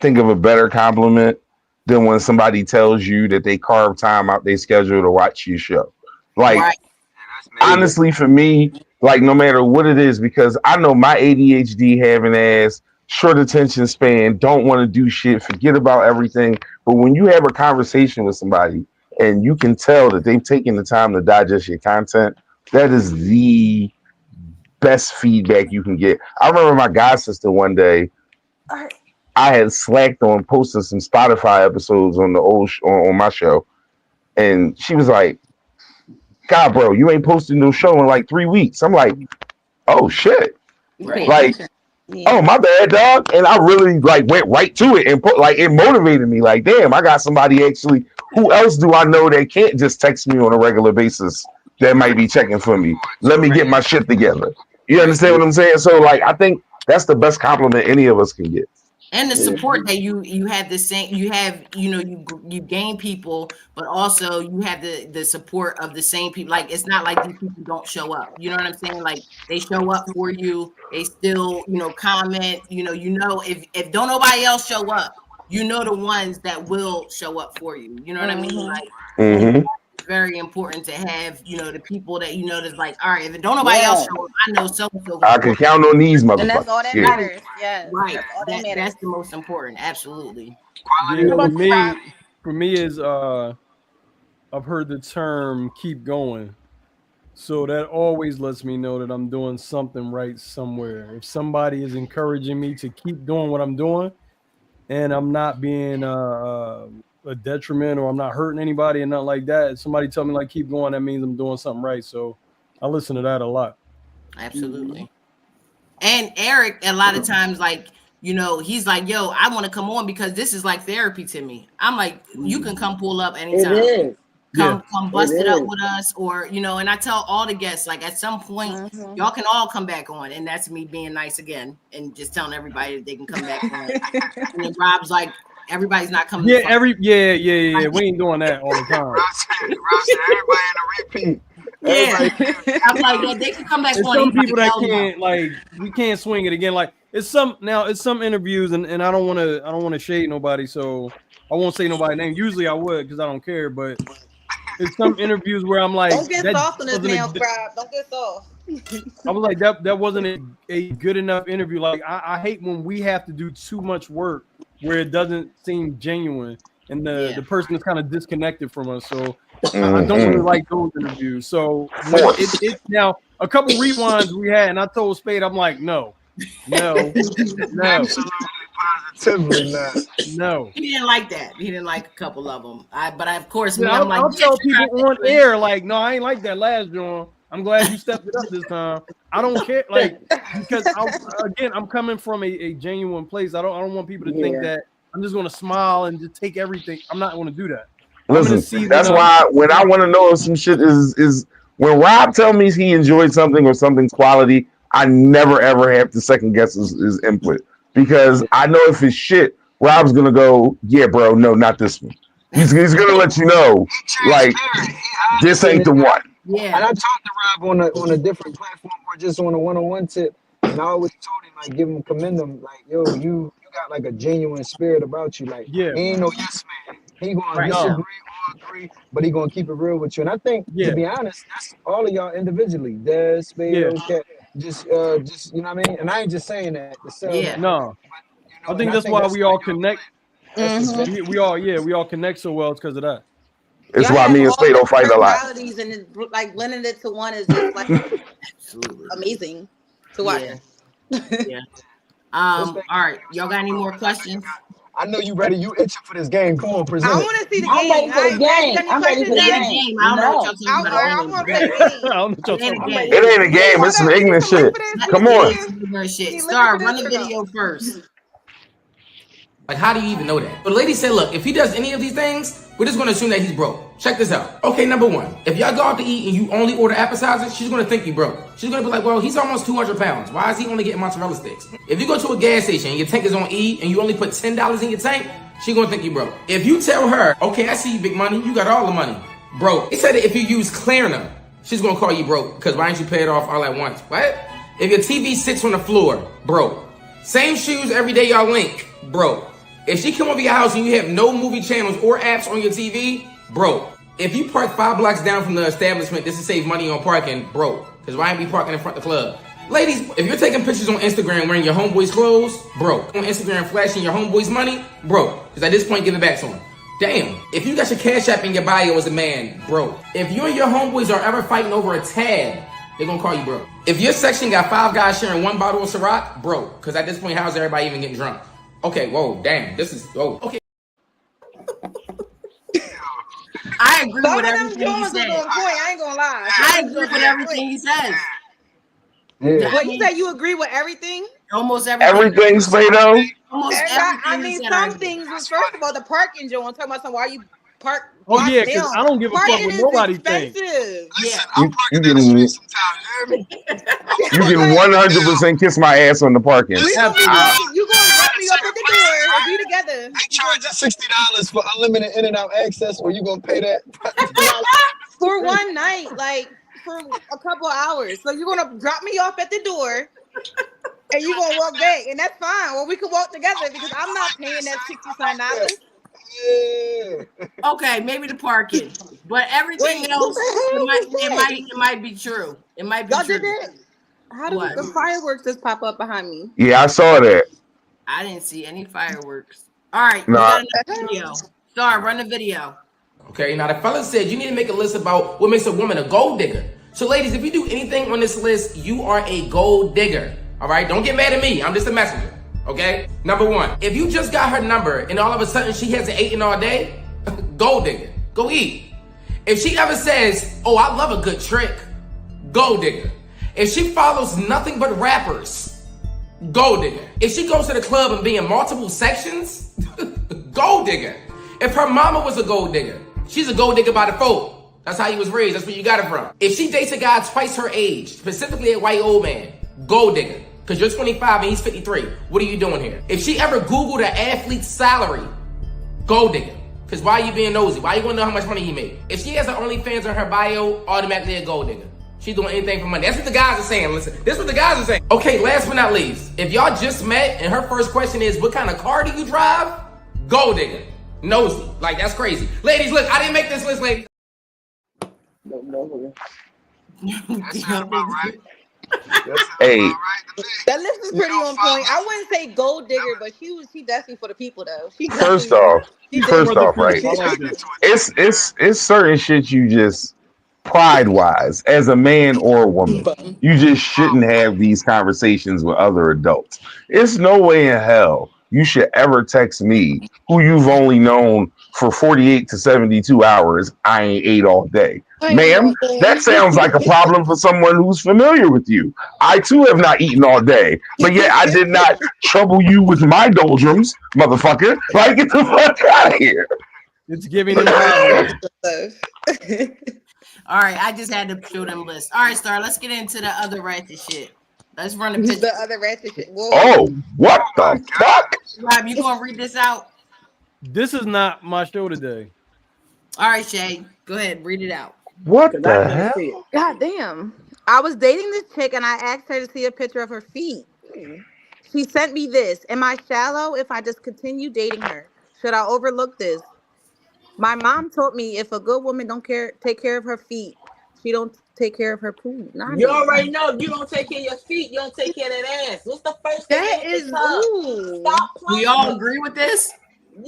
think of a better compliment than when somebody tells you that they carve time out their schedule to watch your show. Like, Right. Yes. Yeah, that's There you major. go. honestly, for me, like no matter what it is, because I know my ADHD having ass, short attention span, don't want to do shit, forget about everything. But when you have a conversation with somebody and you can tell that they've taken the time to digest your content, that is the best feedback you can get. I remember my god sister one day. I had slacked on posting some Spotify episodes on the on my show, and she was like, "God, bro, you ain't posted no show in like 3 weeks." I'm like, "Oh shit!" You pay Right. Like, attention. oh Yeah. my bad, dog. And I really like went right to it and put like it motivated me. Like, damn, I got somebody actually. Who else do I know that can't just text me on a regular basis that might be checking for Looking me? forward to Let it. me get Right. my shit together. You Right. understand what I'm saying? So like, I think that's the best compliment any of us can get. And the Yeah. support that you have the same, you have, you gain people, but also you have the support of the same people. Like it's not like these people don't show up. You know what I'm saying? Like they show up for you. They still, comment. If don't nobody else show up, the ones that will show up for you. You know what I mean? Mm-hmm. Like and Hmm. it's very important to have, the people that that's like, all right, if don't nobody else Yeah. show up, I know so and so gonna I show can up. count on these And that's all motherfuckers. that Yeah. Right. matters. Yes. Right. That's all that That's matters. the most important. Absolutely. Quality Yeah, What for about over you, Rob? me, quantity. is I've heard the term keep going. So that always lets me know that I'm doing something right somewhere. If somebody is encouraging me to keep doing what I'm doing and I'm not being a detriment or I'm not hurting anybody and nothing like that, if somebody tell me like keep going, that means I'm doing something right. So I listen to that a lot. Mm-hmm. Absolutely. And Eric, a lot of times, like, he's like, yo, I want to come on because this is like therapy to me. I'm like, you can come pull up It anytime. is. Yeah. Come It bust it up is. with us, or and I tell all the guests, like at some point, Mm-hmm. y'all can all come back on. And that's me being nice again and just telling everybody that they can come back on. And then Rob's like, everybody's not coming to Yeah, fuck. yeah. We ain't doing that all the time. Rob said everybody in a repeat. Yeah. Everybody came I'm in like, on yo, they can come back There's on. some He's like, people that hell no. can't like we can't swing it again. Like it's some interviews and I don't wanna shade nobody, so I won't say nobody's name. Usually I would because I don't care, but it's some interviews where I'm like Don't get that soft on us wasn't a now, good, Rob. Don't get soft. I was like that wasn't a good enough interview. Like I hate when we have to do too much work where it doesn't seem genuine and Yeah. the person is kind of disconnected from us. So I don't really Hmm. like those interviews. So when it Force. now a couple rewinds we had, and I told Spade, I'm like, no, no, absolutely positively not. no. He didn't like that. He didn't like a couple of them. But of course, Yeah, me, I'm like, I'll yes, tell you're people trying on to air, like, no, I ain't like that last John. I'm glad you stepped it up this time. I don't care, like, because I'm coming from a genuine place. I don't want people to think Yeah. that I'm just gonna smile and just take everything. I'm not gonna do that. I'm in a Listen, season that's of why when I want to know if some shit is when Rob tells me he enjoyed something or something's quality, I never ever have to second guess his input because I know if it's shit, Rob's gonna go, yeah, bro, no, not this one. He's gonna let you know, He like transparent. He this honest. And ain't the one. and Yeah. I talked to Rob on a different platform or just on a one-on-one tip. And I always told him, like, give him, commend him, like, yo, you got like a genuine spirit about you. Like, Yeah. he ain't no yes man. He gonna Right. disagree No. or agree, but he gonna keep it real with you. And I think, to Yeah. be honest, that's all of y'all individually. Des, Spade, Yeah. okay, just you know what I mean. And I ain't just saying that to sell Yeah. nothing, No. you know. I And think I that's think why that's we why all y'all connect. blend. That's Mm-hmm. exactly. We all connect so well. It's because of that. It's Y'all why have me and all Spade don't different fight a lot. personalities, and it's, like blending it to one is just like Absolutely. amazing to watch. Yeah. Yeah. Respect. All right. Y'all got any more questions? I know you ready. You itching for this game. Come on, I present it. want to see the I'm ready game. for the I ain't asked game. any I'm ready for questions It the ain't a yet. game. game. I don't know what No, y'all talking about. I I don't want to know. play the I game. don't know what y'all It ain't talking a about. I'm ready game. for It the ain't a We need game. game. It's some we need ignorant some link shit. for this. We Come need some It on. is here. some ignorant We shit. need link Star, for run this the or no? video first. Like, how do you even know that? But the lady said, look, if he does any of these things, we're just gonna assume that he's broke. Check this out. Okay, number one, if y'all go out to eat and you only order appetizers, she's gonna think you broke. She's gonna be like, well, he's almost 200 pounds. Why is he only getting mozzarella sticks? If you go to a gas station and your tank is on E and you only put $10 in your tank, she's gonna think you broke. If you tell her, okay, I see you, big money, you got all the money, broke. They said that if you use Klarna, she's gonna call you broke because why didn't you pay it off all at once? What? If your TV sits on the floor, broke. Same shoes every day y'all link, broke. If she come over your house and you have no movie channels or apps on your TV, broke. If you park 5 blocks down from the establishment just to save money on parking, broke. Because why ain't we parking in front of the club? Ladies, if you're taking pictures on Instagram wearing your homeboy's clothes, broke. On Instagram flashing your homeboy's money, broke. Because at this point, give it back to him. Damn. If you got your Cash App in your bio as a man, broke. If you and your homeboys are ever fighting over a tab, they're gonna call you broke. If your section got 5 guys sharing 1 bottle of Ciroc, broke. Because at this point, how's everybody even getting drunk? Okay, whoa, damn, this is, whoa, okay. I agree Some with of them everything he Jones was said. on point. I ain't gonna lie. I agree with everything he says. Yeah. Wait, you said you agree with everything? Almost everything. Everything, Spado. Almost I everything he mean, said. I some agree. things was first of all the parking Jones talking about some why you park. Oh Watch yeah, because down. I don't give a fuck Parking what is nobody think. expensive. Yeah. I'm You parking in the street can sometimes. You hear me? you can Like, 100% kiss my ass on the parking. we gonna be Absolutely. walking. You gonna drop me off at the door and be together. They You gonna charge you $60 for unlimited in and out access, or you gonna pay that? for one night, like for a couple hours. So you're gonna drop me off at the door and you're gonna walk back, and that's fine. Well, we can walk together because I'm not paying that $60. Yeah. Okay, maybe the parking, but everything Wait, what else, the hell was that? it might be true. It might be Y'all true. did that? How did What? the fireworks just pop up behind me? Yeah, I saw that. I didn't see any fireworks. All right, we Nah, got another video. Star, run the video. Okay, now the fella said you need to make a list about what makes a woman a gold digger. So ladies, if you do anything on this list, you are a gold digger. All right, don't get mad at me. I'm just a messenger. Okay? Number one, if you just got her number and all of a sudden she hasn't eaten all day, gold digger. Go eat. If she ever says, oh, I love a good trick, gold digger. If she follows nothing but rappers, gold digger. If she goes to the club and be in multiple sections, gold digger. If her mama was a gold digger, she's a gold digger by default. That's how you was raised. That's where you got it from. If she dates a guy twice her age, specifically a white old man, gold digger. Because you're 25 and he's 53. What are you doing here? If she ever Googled an athlete's salary, gold digger. Because why are you being nosy? Why you want to know how much money he made? If she has her OnlyFans on her bio, automatically a gold digger. She's doing anything for money. That's what the guys are saying. Listen, this is what the guys are saying. Okay, last but not least, if y'all just met and her first question is, what kind of car do you drive? Gold digger. Nosy. Like, that's crazy. Ladies, look, I didn't make this list, ladies. That sounds about right. hey, That list is pretty on point. I wouldn't say gold digger, but she definitely for the people though. She first definitely off, she first definitely off, right? I like that. It's certain shit you just pride wise as a man or a woman, you just shouldn't have these conversations with other adults. It's no way in hell you should ever text me, who you've only known for 48 to 72 hours, I ain't ate all day. Ma'am, that sounds like a problem for someone who's familiar with you. I too have not eaten all day, but yet I did not trouble you with my doldrums, motherfucker. Like, get the fuck out of here. It's giving him power. All right, I just had to show them list. All right, Star, let's get into the other ratchet shit. Let's run the picture. The other ratchet shit. Whoa. Oh, what the fuck? Rob, you gonna read this out? This is not my show today. All right, Shay, go ahead, read it out. What Cause I the can't hell? see it. God damn. I was dating this chick and I asked her to see a picture of her feet. She sent me this. Am I shallow if I just continue dating her? Should I overlook this? My mom told me if a good woman don't take care of her feet, she don't take care of her poo. You Nani. already know if you don't take care of your feet, you don't take care of that ass. What's the first thing That in the is tub? ooh. Stop We playing. all agree with this.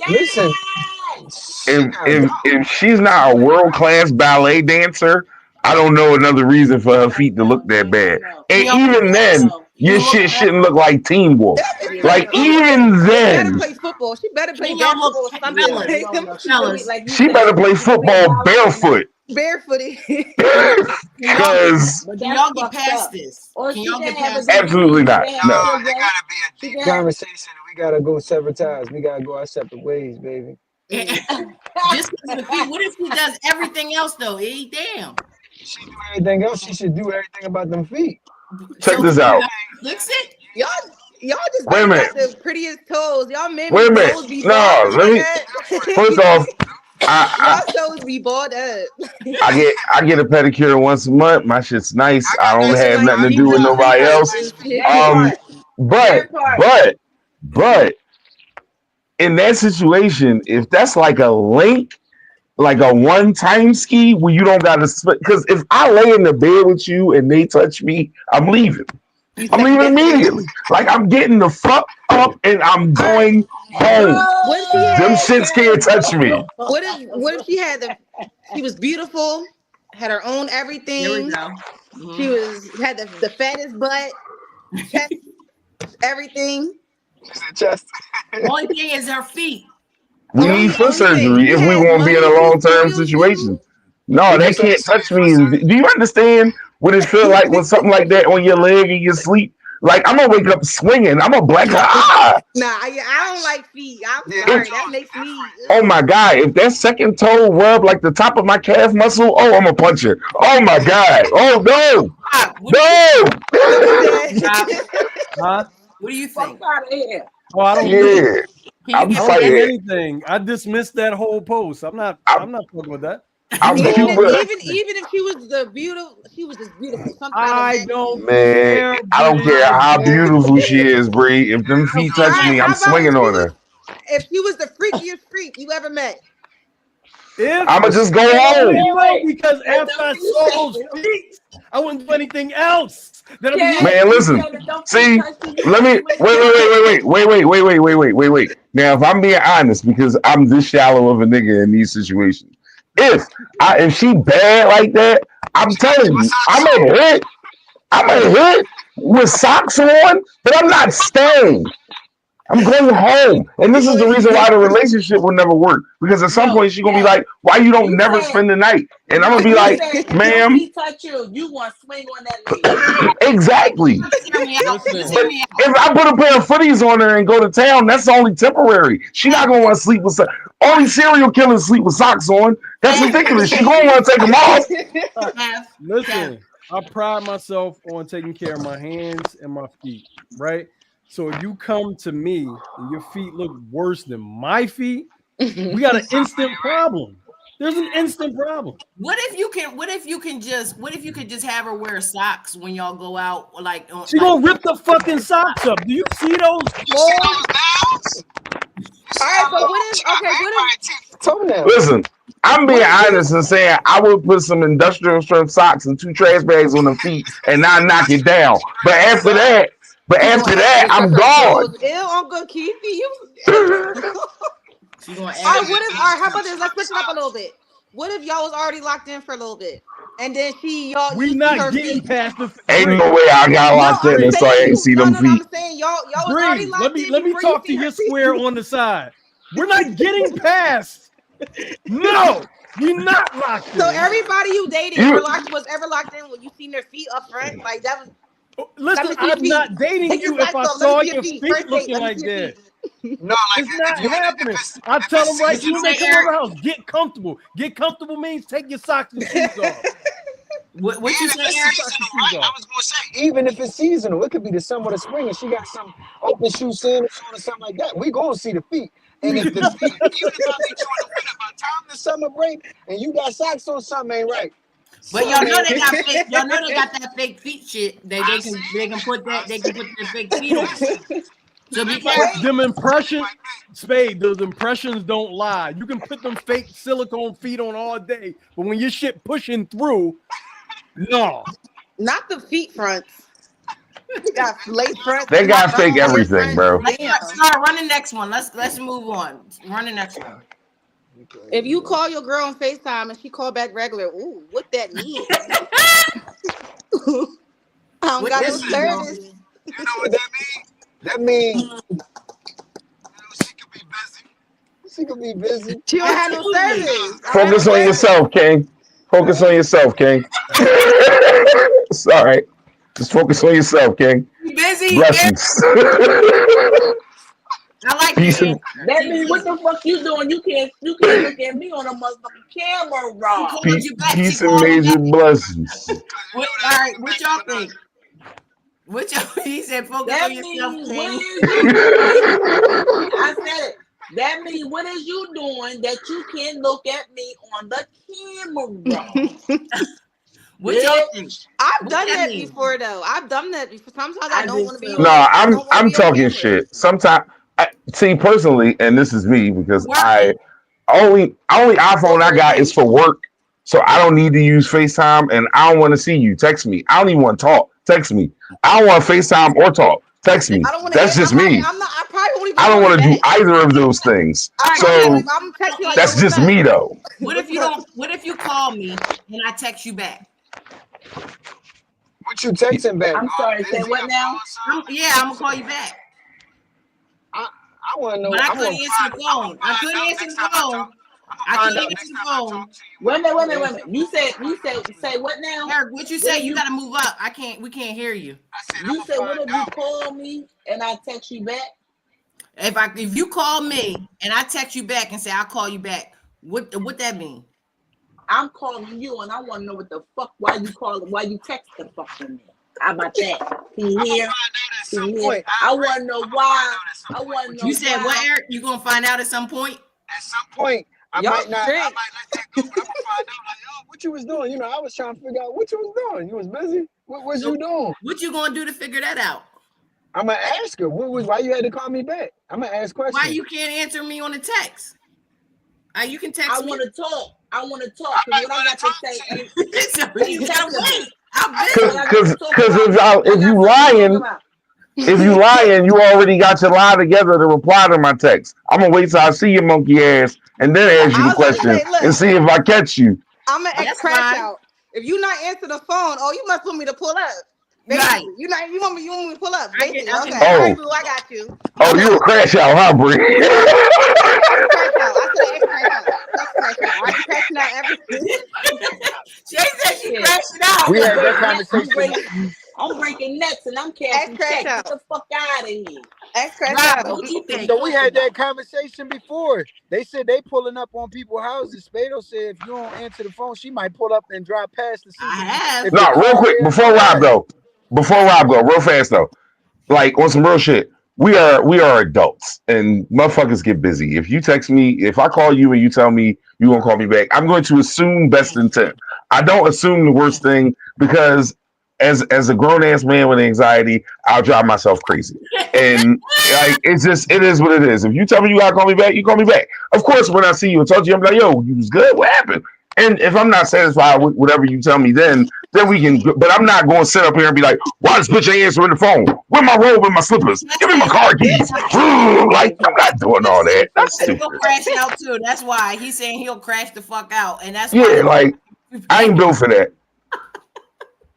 Listen, Yes. If she's not a world class ballet dancer, I don't know another reason for her feet to look that bad. Can And y'all even then, your you look shit shouldn't look like Teen Wolf. That bitch Yeah. playing Like football. even She better then, play football. She better play can y'all look basketball or something. fellas, You Like don't them know. She could be fellas, like you she said. better play She could be a football ballerina. barefoot. barefooted. can y'all get Cause But can that's y'all get fucked past up. this? Or Can she y'all can get have a past this? degree. absolutely She not. can have No. no, sugar. it gotta be a She deep can have. conversation. We gotta go several times. We gotta go our separate ways, baby. Just because of the feet. What if she does everything else though? Damn. She do everything else. She should do everything about them feet. Check So this you out. got fix it? y'all, y'all just Wait a both minute. got the prettiest toes. Y'all Wait men a minute. toes be bald No, as let fuck me first up. off, I Y'all toes be bald up. I get a pedicure once a month. My shit's nice. I I got don't nice Looking have feet. like nothing I to be do with Snoopy down. I nobody got Snickers else. nice and feet. That Snickers. Um, part. but That part. but in that situation, if that's like a link, like a one time ski where you don't got to, because if I lay in the bed with you and they touch me, I'm leaving. You I'm second leaving guessing it. immediately. Like I'm getting the fuck up and I'm All right. going home. What if she Them had? Go, shits can't Kev, touch me. go. What if she had the? She was beautiful, had her own Here we everything. go. She Mhm. was had the fattest butt, chest, everything. She said chest. Only thing is her feet. We need foot Only thing. surgery She if we has want to be in money. a She long term spoils situation. you. No, What you that say? can't She need touch foot me. surgery? Do you understand what it feel like when something like that on your leg and you sleep? Like I'm gonna wake up swinging. I'm gonna black ah. Nah, I don't like feet. I'm Yeah, them If sorry. That jaws makes different. me. oh Ugh. my god, if that second toe rub like the top of my calf muscle, oh I'm a puncher. Oh my god. Oh no, What do you think? What he no. Rob? said. Huh? What do you Fuck think? out of here. Oh, I Can don't you do get it. Yeah, can you I'm I get don't past do fighting. anything. I dismissed that whole post. I'm I'm not fucking with that. I'm You do too all the much. extra. Even if she was the beautiful, she was just beautiful. Something out of I don't magazine. Man, care, I don't Bree. care I how don't beautiful she care. is, Bree. If them I don't feet All touch right. me, care. I'm How about swinging on her. if she was the freakiest freak you ever met? If I'ma just go Wait, wait, home. wait, no, wait. because If after them I feet saw touch those you, feet, I wouldn't do anything else. That'll be Kev, it. Man, you listen. said if them feet See, touch you, you let gonna me swing on her. wait. Now, if I'm being honest, because I'm this shallow of a nigga in these situations, if she bad like that, I'm telling What's you, socks I'm on? a hit. I'm a hit with socks on, but I'm not staying. I'm going home. And this is the reason why the relationship will never work. Because at some No, point she's gonna be Kev, like, why you don't you never said spend the night? And I'm gonna no. be You like, said if them ma'am, feet touch you, you want to swing on that lady. exactly. just hear me out. Just Listen, hear But me out. if I put a pair of footies on her and go to town, that's only temporary. She not gonna want to sleep with only serial killers sleep with socks on. That's Kev, ridiculous. She Kev, gonna want to take them off. Kev, Kev. listen. I pride myself on taking care of my hands and my feet, right? So if you come to me and your feet look worse than my feet, we got an Stop instant playing, problem. There's an instant problem. What if you could just have her wear socks when y'all go out like She gonna rip the fucking socks up. Do you see those right? You see holes? those nails? You All see right, how but long what she if? got Okay, vampire teeth and toenails? Listen, I'm being what if honest you? and saying I would put some industrial strength socks and two trash bags on the feet and not knock it down. But after Son, that, but She gonna after add that, extra I'm her gone. toes. Ew, Uncle Keithy, you. She gonna she add All a right, got what if? All right, how about industrial this? Let's strength switch it up a little socks. bit. What if y'all was already locked in for a little bit, and then you we see not her getting feet? past the Ain't Bree. no way I got No, locked in I'm and Bree. so I saying ain't you. see No, them no, no. feet. I'm saying y'all was already Bree, locked in let me before you talk to see your her square feet. on the side. We're not getting past. No, we not locked So in. everybody you dated You was ever locked in when you seen their feet up front? Like that was. Let Listen, me see your I'm feet. not dating Take your you if socks I off. Let me saw see your your feet. feet First date. looking Let me like see your that. feet. No, like It's not happening. I if tell it's them right what you soon seasonal, they say, come over Eric? the house, get comfortable. Get comfortable means take your socks and shoes off. What you and say, if it's Your Eric? socks and seasonal, shoes right? I off. was gonna say, even if it's seasonal, it could be the summer or the spring, and she got some open shoe sandals on or something like that. We gonna see the feet. And if the feet, even if I meet you in the winter, by the time the summer break and you got socks on, something ain't right. But y'all know they got fake. Y'all know they got that fake feet shit. They can put their fake feet on. So be careful. Them impressions, Spade, those impressions don't lie. You can put them fake silicone feet on all day, but when your shit pushing through, no. Not the feet fronts. You got lace fronts. They got not fake lace everything, fronts. bro. Damn. Run the next one. Let's move on. Run the next one. If you call your girl on FaceTime and she call back regular, ooh, what that mean? I don't got no service. You know what that means? That means she could be busy. She don't have no service. Focus on yourself, King. Focus on yourself, King. It's all right. Just focus on yourself, King. Busy. Blessings. I like Peace that. That means what the fuck you doing? You can't look at me on a motherfucking camera, Rob. Peace and major blessings. All right, what y'all think? What y'all? He said, focus That on means yourself, what King. is you doing? I said it. That means what is you doing that you can't look at me on the camera? What y'all think? I've done that before, though. I've done that before. Sometimes I don't want to be on. No, I'm talking shit. Sometimes, see personally, and this is me because only iPhone I got is for work, so I don't need to use FaceTime, and I don't want to see you. Text me. I don't even want to talk. Text me. I don't want to FaceTime or talk. Text me. That's just me. I don't want to do either of those things. So that's just me, though. What if you don't? What if you call me and I text you back? What you texting back? I'm sorry. Say what now? I'm gonna call you back. I want to know. But I couldn't answer the phone. I couldn't answer the phone. Wait a minute. You said say what now? Eric, what you say? You gotta move up. We can't hear you. You said what if you call me and I text you back? If you call me and I text you back and say I'll call you back, what that mean? I'm calling you and I want to know what the fuck why you text the fuck to me. How about that? Can you hear? I want to know why. I want to know. You said what, Eric? You gonna find out at some point? At some point, I might let that go, but I'm gonna find out like, yo, what you was doing? You know, I was trying to figure out what you was doing. You was busy. What was you doing? What you gonna do to figure that out? I'm gonna ask her. Why you had to call me back? I'm gonna ask questions. Why you can't answer me on the text? You can text me. I want to talk. Because what I got to say. You gotta wait. Because if you lying, you already got your lie together to reply to my text. I'm gonna wait till I see your monkey ass and then ask you the question and see if I catch you. I'm gonna crash out. If you not answer the phone, you must want me to pull up. Right. You want me to pull up. Basically. Okay. All right, boo, I got you. Oh, you a crash out, huh, Bree? Crash out. I said crash out. Are you crashing out everything? She said she crashing out. We had that conversation. I'm breaking nuts and I'm cashing checks. Get the fuck out of here. What you think? So we had that conversation before. They said they pulling up on people's houses. Spado said if you don't answer the phone, she might pull up and drive past the city. I have. No, real quick before Rob go, real fast though. Like on some real shit. We are adults and motherfuckers get busy. If you text me, if I call you and you tell me you won't call me back, I'm going to assume best intent. I don't assume the worst thing because as a grown ass man with anxiety, I'll drive myself crazy. And like it is what it is. If you tell me you gotta call me back, you call me back. Of course, when I see you and talk to you, I'm like, yo, you was good. What happened? And if I'm not satisfied with whatever you tell me, then we can. But I'm not going to sit up here and be like, "Why this bitch ain't answering the phone? Where my robe and my slippers? Give me my car keys." Like I'm not doing all that. That's stupid. He'll crash out too. That's why he's saying he'll crash the fuck out, and that's why. Like I ain't built for that.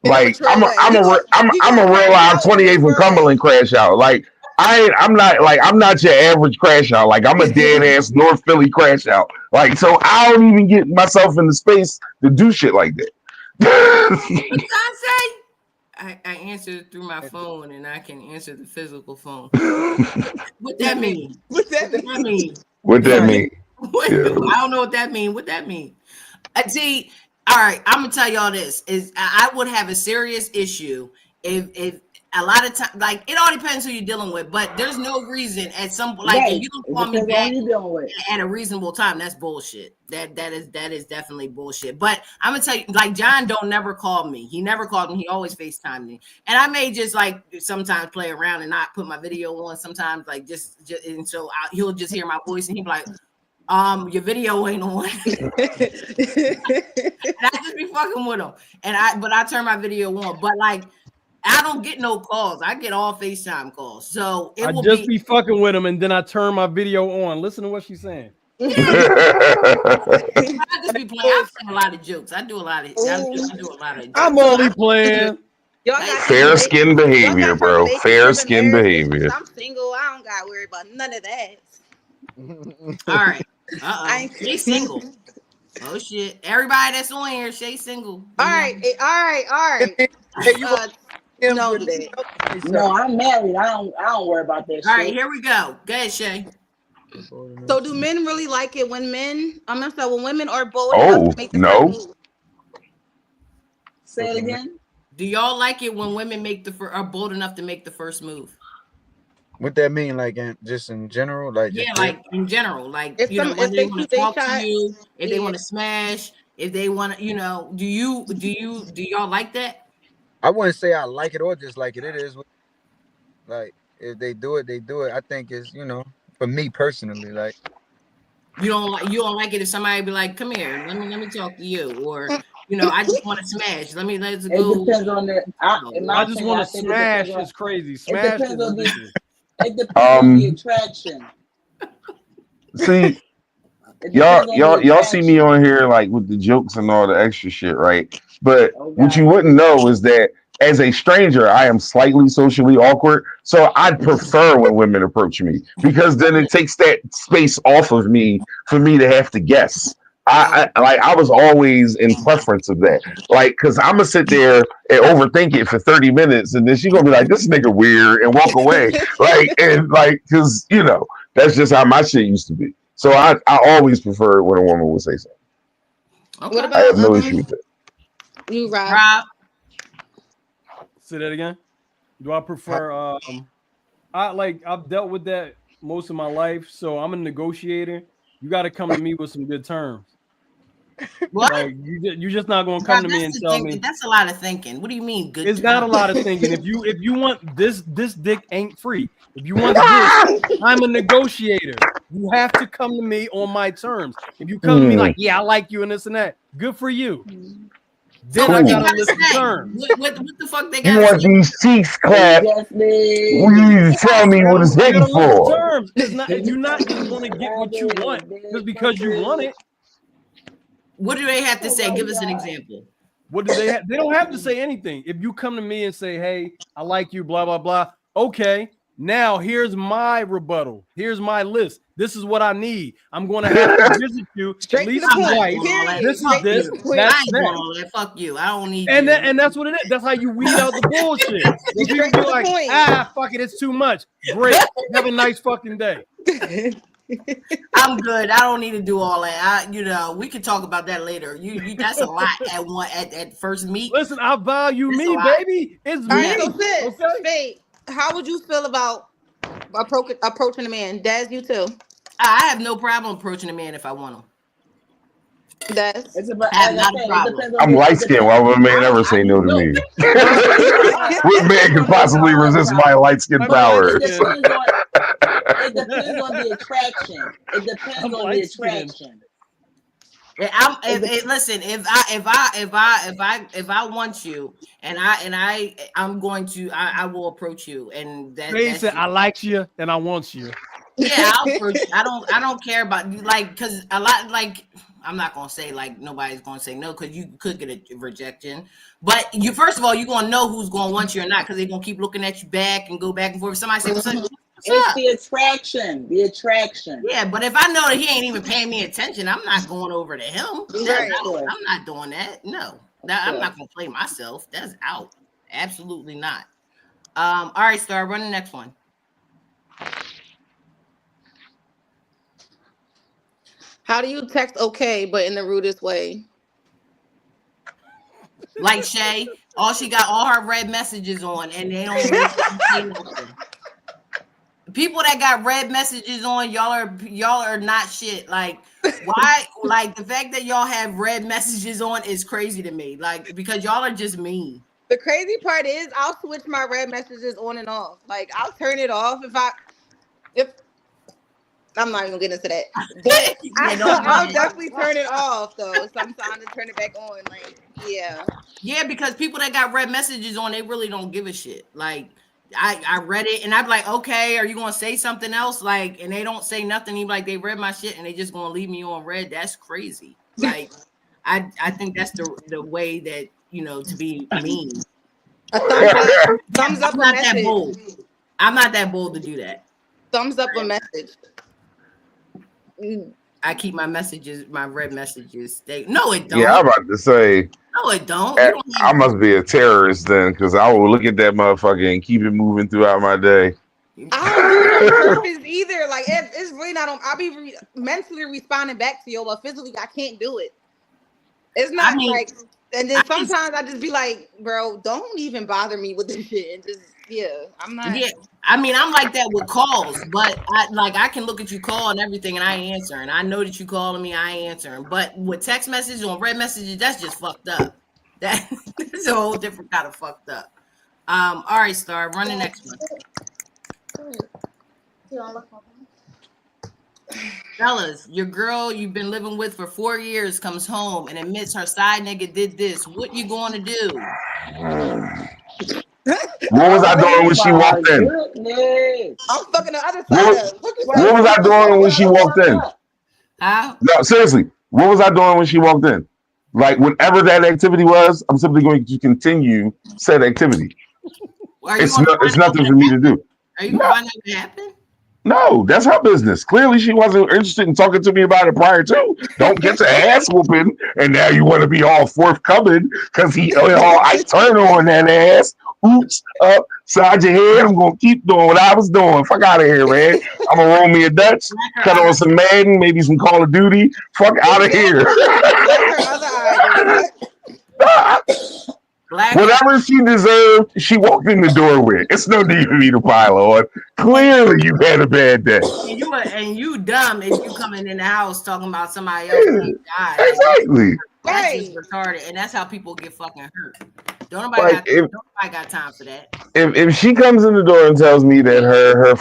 Like I'm a real live 28 from Cumberland crash out. Like I'm not your average crash out. Like I'm a dead ass North Philly crash out. Like so I don't even get myself in the space to do shit like that. What did I say? I answered through my phone and I can answer the physical phone. What that mean? What that mean? I don't know what that mean. What that mean? See, all right, I'm gonna tell y'all this is I would have a serious issue if a lot of time, like it all depends who you're dealing with, but there's no reason at some like if Right. you don't It call me depends on back who you dealing with. at a reasonable time, that's bullshit. That is definitely bullshit. But I'm gonna tell you, like John don't never call me. He never called me. He always FaceTime me, and I may just like sometimes play around and not put my video on. Sometimes like just and so he'll just hear my voice and he'll be like, your video ain't on. And I just be fucking with him. But I turn my video on. But like I don't get no calls. I get all FaceTime calls. So it I will just be be fucking with him, and then I turn my video on. Listen to what she's saying. yeah. I just be playing. I play a lot of jokes. I do a lot of jokes. I'm only playing. Y'all got Fair these skin y'all behavior, got your bro. Fair relationship skin and marriage issues. behavior. I'm single. I don't got to worry about none of that. All right. I ain't She's single. Oh shit. Everybody that's on here, Shay's single. all right. Hey, you gonna him No, with today. No, I'm married. I don't worry about that All right, shit. here we go. Go ahead, Shay. So do men really like it when when women are bold enough Oh to make the first no. move? Say it again. Do y'all like it when women are bold enough to make the first move? What that mean, like just in general, like Yeah, just like in general, like If whether they they want shoot to they talk to shot, you, if they yeah. want to smash, if they want to, do y'all like that? I wouldn't say I like it or dislike it. It is like if they do it, they do it. I think it's for me personally, like You don't like it if somebody be like, "Come here, let me talk to you," or I just want to smash. Let's It go. depends on in my I just opinion, want I to think it depends smash. on It's crazy. it Smash is depends on ridiculous. it depends on the Um. attraction. See, It y'all, depends on the y'all, y'all see me attraction. on here like with the jokes and all the extra shit, right? But Oh what you God. wouldn't know is that as a stranger, I am slightly socially awkward. So I'd prefer when women approach me because then it takes that space off of me for me to have to guess. I was always in preference of that. Like, cause I'm gonna sit there and overthink it for 30 minutes and then she's gonna be like, this nigga weird and walk away. Cause that's just how my shit used to be. So I always prefer when a woman will say something. What Okay, I have about no issue with that. you, Rob? Rob. Say that again. Do I prefer? I've dealt with that most of my life, so I'm a negotiator. You got to come to me with some good terms. What? Like you're just not gonna come Rob, to me that's and the tell thing. me That's a lot of thinking. What do you mean, good it's not a terms? lot of thinking. If you want this dick ain't free. If you want this, I'm a negotiator. You have to come to me on my terms. If you come to me like, yeah, I like you and this and that, good for you. So Then what I they Cool. got a gotta list of say? terms. What the fuck they You gotta want say? these cheeks clapped? Yes, You me. need to tell me what it's I got hitting a list of for. terms. It's not you're not just gonna get what you want just because you want it. What do they have to Oh say? my Give us an God. example. What do they have? They don't have to say anything. If you come to me and say, hey, I like you, blah, blah, blah. Okay, now here's my rebuttal. Here's my list. This is what I need. I'm going to have to visit you at Straight to the least I'm not point. twice. doing all that. Period. This is Fuck Straight to this. the you. point. I That's ain't doing that. all that. Fuck you. I don't need And you. that's what it is. That's how you weed out the bullshit. When people Straight be to the like, point. fuck it, it's too much. Great. Have a nice fucking day. I'm good. I don't need to do all that. We can talk about that later. You that's a lot at first meet. Listen, I value That's a me, lot. baby. It's All me. right, so sis, Okay. Spade, how would you feel about approaching a man? Daz, you too. I have no problem approaching a man if I want him. Daz. It's about, I have like I not a said, problem. I'm light skinned. Why would a man ever say no to no. me? No, What man could possibly I have a resist my problem. light skin I'm But light powers? skinned. it depends on the attraction. It depends I'm on the light skinned. attraction. Listen, if I want you and I'm going to I will approach you and They that's said, I like you and I want you. yeah, I'll approach you. I don't care about you like because a lot like I'm not gonna say like nobody's gonna say no because you could get a rejection. But you first of all you're gonna know who's gonna want you or not because they're gonna keep looking at you back and go back and forth. If somebody say what's up? It's Up? the attraction. The attraction. Yeah, but if I know that he ain't even paying me attention, I'm not going over to him. Right. I'm not doing that. No, I'm not gonna play myself. That's out. Absolutely not. All right, Star, run the next one. How do you text okay, but in the rudest way? Like Shay, she got all her red messages on, and they don't really say nothing. People that got red messages on, y'all are not shit. Like, why? Like, the fact that y'all have red messages on is crazy to me. Like, because y'all are just mean. The crazy part is I'll switch my red messages on and off. Like, I'll turn it off if I'm not even getting into that. But I'll definitely turn it off though. Sometimes to turn it back on. Like, yeah. Yeah, because people that got red messages on, they really don't give a shit. Like, I read it and I'm like, okay, are you gonna say something else? Like, and they don't say nothing. Even like they read my shit and they just gonna leave me on red. That's crazy. Like, I think that's the way that, to be mean. A thumbs up. I'm not that bold. I'm not that bold to do that. Thumbs up a message. I keep my red messages. No, it don't. Yeah, I'm about to say. No, it don't. I must be a terrorist then, because I will look at that motherfucker and keep it moving throughout my day. I don't do it on purpose either. Like, it's really not on. I'll be mentally responding back to you, but physically I can't do it. It's not like. And then sometimes I just be like, bro, don't even bother me with this shit. And just, I'm not. Yeah, I mean, I'm like that with calls, but I can look at you call and everything, and I ain't answering. I know that you calling me, I ain't answering. But with text messages on red messages, that's just fucked up. That's a whole different kind of fucked up. All right, Star, run the next one. Fellas, your girl you've been living with for 4 years comes home and admits her side nigga did this. What you going to do? What was I doing when she walked in? I'm fucking the other side. What was I doing when she walked in? Huh? No, seriously. What was I doing when she walked in? Like, whenever that activity was, I'm simply going to continue said activity. It's nothing for me to do. Are you going to find out what happened? No, that's her business. Clearly, she wasn't interested in talking to me about it prior to. Don't get your ass whooping, and now you want to be all forthcoming because I turn on that ass. Oops, upside your head. I'm gonna keep doing what I was doing. Fuck out of here, man. I'm gonna roll me a Dutch, cut on some Madden, maybe some Call of Duty. Fuck out of here. Whatever she deserved, she walked in the door with. It's no need for me to pile on. Clearly, you had a bad day. And you dumb if you coming in the house talking about somebody else who died. Exactly. That's just retarded, and that's how people get fucking hurt. Don't nobody got time for that. If she comes in the door and tells me that her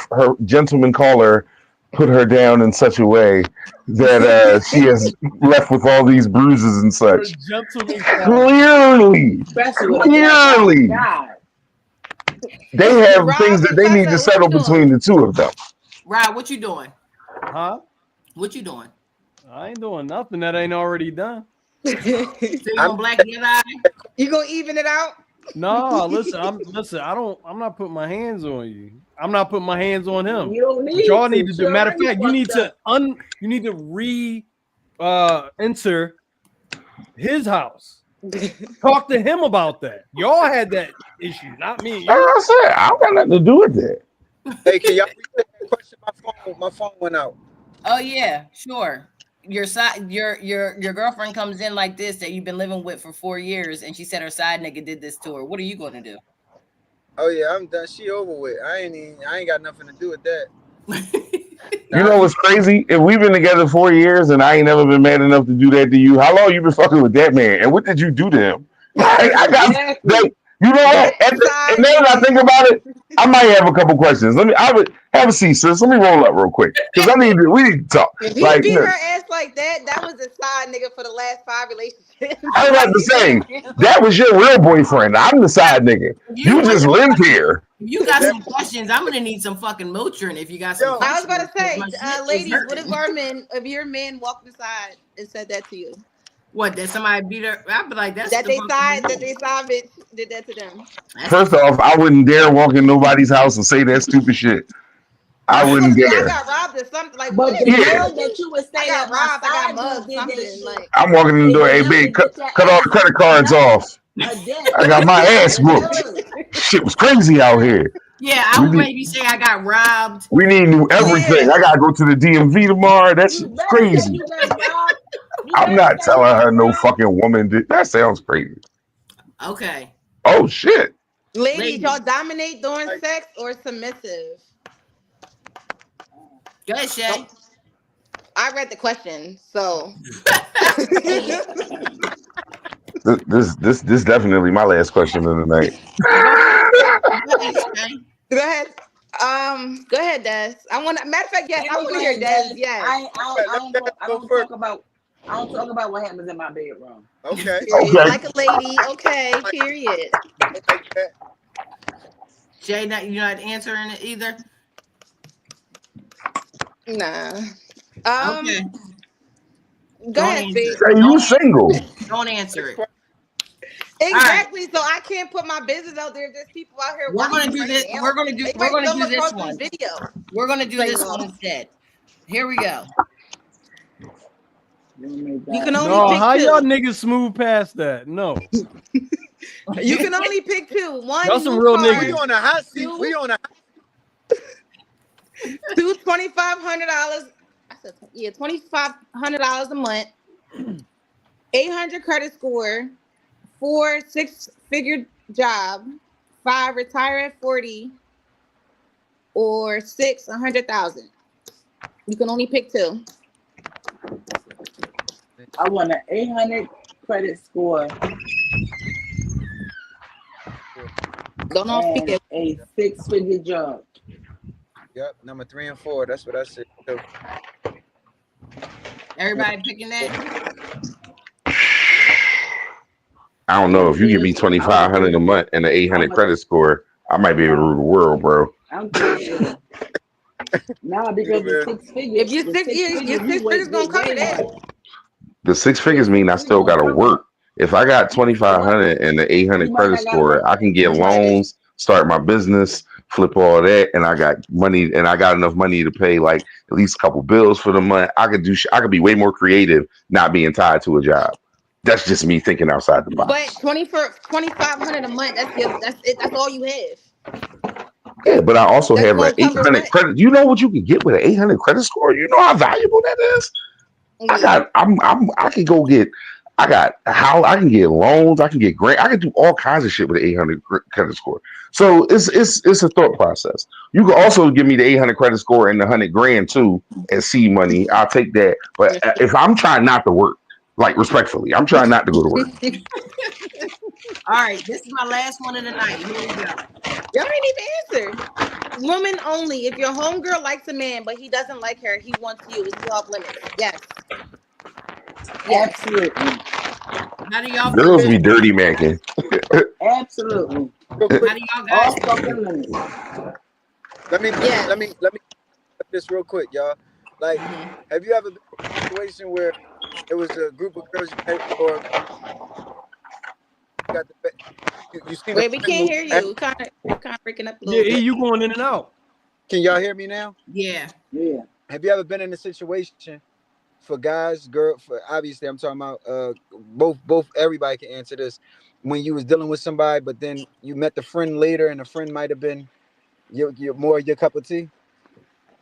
gentleman caller put her down in such a way that she has left with all these bruises and such. Clearly, they have things that they need to settle between the two of them. Rob, what you doing? Huh? What you doing? I ain't doing nothing that ain't already done. So you gonna black the other eye? You gonna even it out? No, listen. I'm not putting my hands on you. I'm not putting my hands on him. You don't need y'all need to do. Matter of fact, you need to enter his house. Talk to him about that. Y'all had that issue, not me. Like I said, I don't got nothing to do with that. Hey, can y'all repeat that question? My phone went out. Oh yeah, sure. Your girlfriend comes in like this that you've been living with for 4 years, and she said her side nigga did this to her. What are you going to do? Oh yeah, I'm done. She over with. I ain't got nothing to do with that. You know what's crazy? If we've been together 4 years and I ain't never been mad enough to do that to you, how long you been fucking with that man? And what did you do to him? You know what? And then when I think about it, I might have a couple questions. I would have a seat, sis. Let me roll up real quick because we need to talk. If he beat her ass like that, that was a side nigga for the last 5 relationships. I was about to say that was your real boyfriend. I'm the side nigga. You just live here. If you got some questions, I'm gonna need some fucking Motrin. If you got some, I was about to say, ladies, what if your man walked aside and said that to you? What, that somebody beat her? I'd be like, that's that they side bitch did that to them. First off, I wouldn't dare walk in nobody's house and say that stupid shit. I wouldn't dare. I got robbed or something like. But the girl that you would say I got robbed, I got mugged, something like. I'm walking in the door. Hey, babe, cut all the credit cards off. I got my ass whooped. Shit was crazy out here. Yeah, I would maybe say I got robbed. We need to do everything. Yeah. I gotta go to the DMV tomorrow. That's crazy. I'm not telling her no fucking woman did. That sounds crazy. Okay. Oh shit. Ladies, y'all dominate during sex or submissive? Go ahead, Shay. I read the question, so This definitely my last question of the night. Go ahead. Go ahead, Des. Matter of fact, yes, I want to hear Des. Yes. I don't talk about what happens in my bedroom. Okay. Okay. Like a lady. Okay. Period. Jay, you're not answering it either. Nah. Okay. Go ahead, Spade. Say you single. Don't answer it. Exactly. Right. So I can't put my business out there. There's people out here. We're gonna do this. We're gonna do this one. Video. We're gonna do this one instead. Here we go. You can only pick how two. y'all niggas smooth past that? No. You can only pick two. One. Y'all some real niggas. We on a hot seat. We on a. Two $2,500. I said, yeah, $2,500 a month. 800 credit score. 4 6-figure job. 5 retire at 40. Or 6 100,000. You can only pick two. I want an 800 credit score. Don't know and a 6-figure job. Yep, number 3 and 4. That's what I said. Everybody picking that? I don't know if you give me $2,500 a month and an 800 credit score, I might be able to rule the world, bro. I'm kidding. Nah, because the 6 figures. If your 6 figures gonna cover that. The 6 figures mean I still gotta work. If I got $2,500 and the 800 credit score, I can get loans, start my business, flip all that, and I got money, and I got enough money to pay like at least a couple bills for the month. I could be way more creative, not being tied to a job. That's just me thinking outside the box. But $2,500 a month, that's it. That's all you have. Yeah, but I also have an 800 credit. You know what you can get with an 800 credit score? You know how valuable that is? Yeah. I can go get, I can get loans, I can get grant, I can do all kinds of shit with an 800 credit score. So it's a thought process. You can also give me the 800 credit score and the $100,000 too and seed money. I'll take that. But if I'm trying not to work, like respectfully, I'm trying not to go to work. All right, this is my last one of the night. Here we go. Y'all ain't even answer. Women only. If your homegirl likes a man, but he doesn't like her, he wants you. Is he off limits? Yes. Absolutely. How do y'all Girls be dirty macking. Absolutely. How do y'all guys Let me this real quick, y'all. Like, have you ever been in a situation where it was a group of girls or you see? Wait, we can't hear you. We're kind of breaking up a little bit. You going in and out. Can y'all hear me now? Yeah. Have you ever been in a situation for guys, for obviously I'm talking about both everybody can answer this, when you was dealing with somebody, but then you met the friend later and the friend might have been your cup of tea?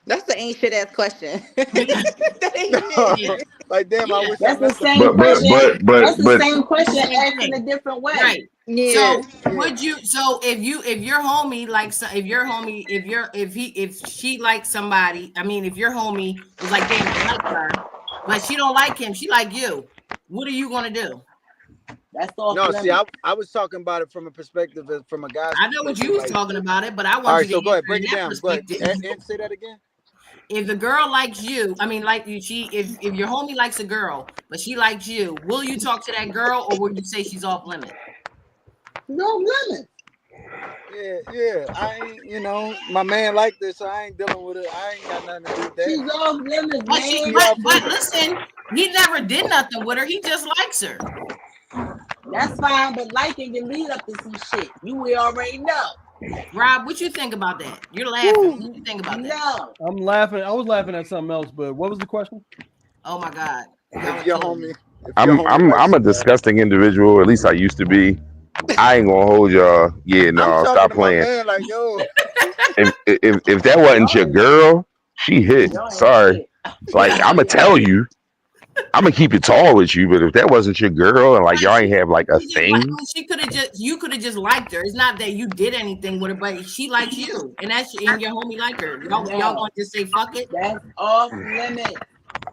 That's the ain't shit ass question. That ain't shit. Like, damn, I wish that's the same question. That's the same question asked in a different way. Right. Yeah. So would you? So if your homie likes, if she likes somebody, I mean, if your homie was like, damn, I like her, but she don't like him, she like you, what are you gonna do? That's all. No, see, I was talking about it from a perspective from a guy's. I know what you was talking about it, but I want all right, you to so go ahead, break it down. Go ahead. And say that again. If the girl likes you, I mean, like if your homie likes a girl, but she likes you, will you talk to that girl or will you say she's off limit? No limit. Yeah. I ain't, my man like this, so I ain't dealing with it. I ain't got nothing to do with that. She's off limits, but listen, he never did nothing with her. He just likes her. That's fine, but liking can lead up to some shit. We already know. Rob, what you think about that? You're laughing. What do you think about that? No. I'm laughing. I was laughing at something else, but what was the question? Oh my God. If your homie. I'm a disgusting individual. At least I used to be. I ain't gonna hold y'all. Yeah, no, stop playing. Man, like, yo. if that wasn't your girl, she hit. Sorry. Like, I'ma tell you. I'm gonna keep it tall with you, but if that wasn't your girl and like y'all ain't have like a She just like, thing, she could have just you could have just liked her. It's not that you did anything with her, but she likes you, and your homie like her. Y'all No, gonna just say fuck it? that's off limits.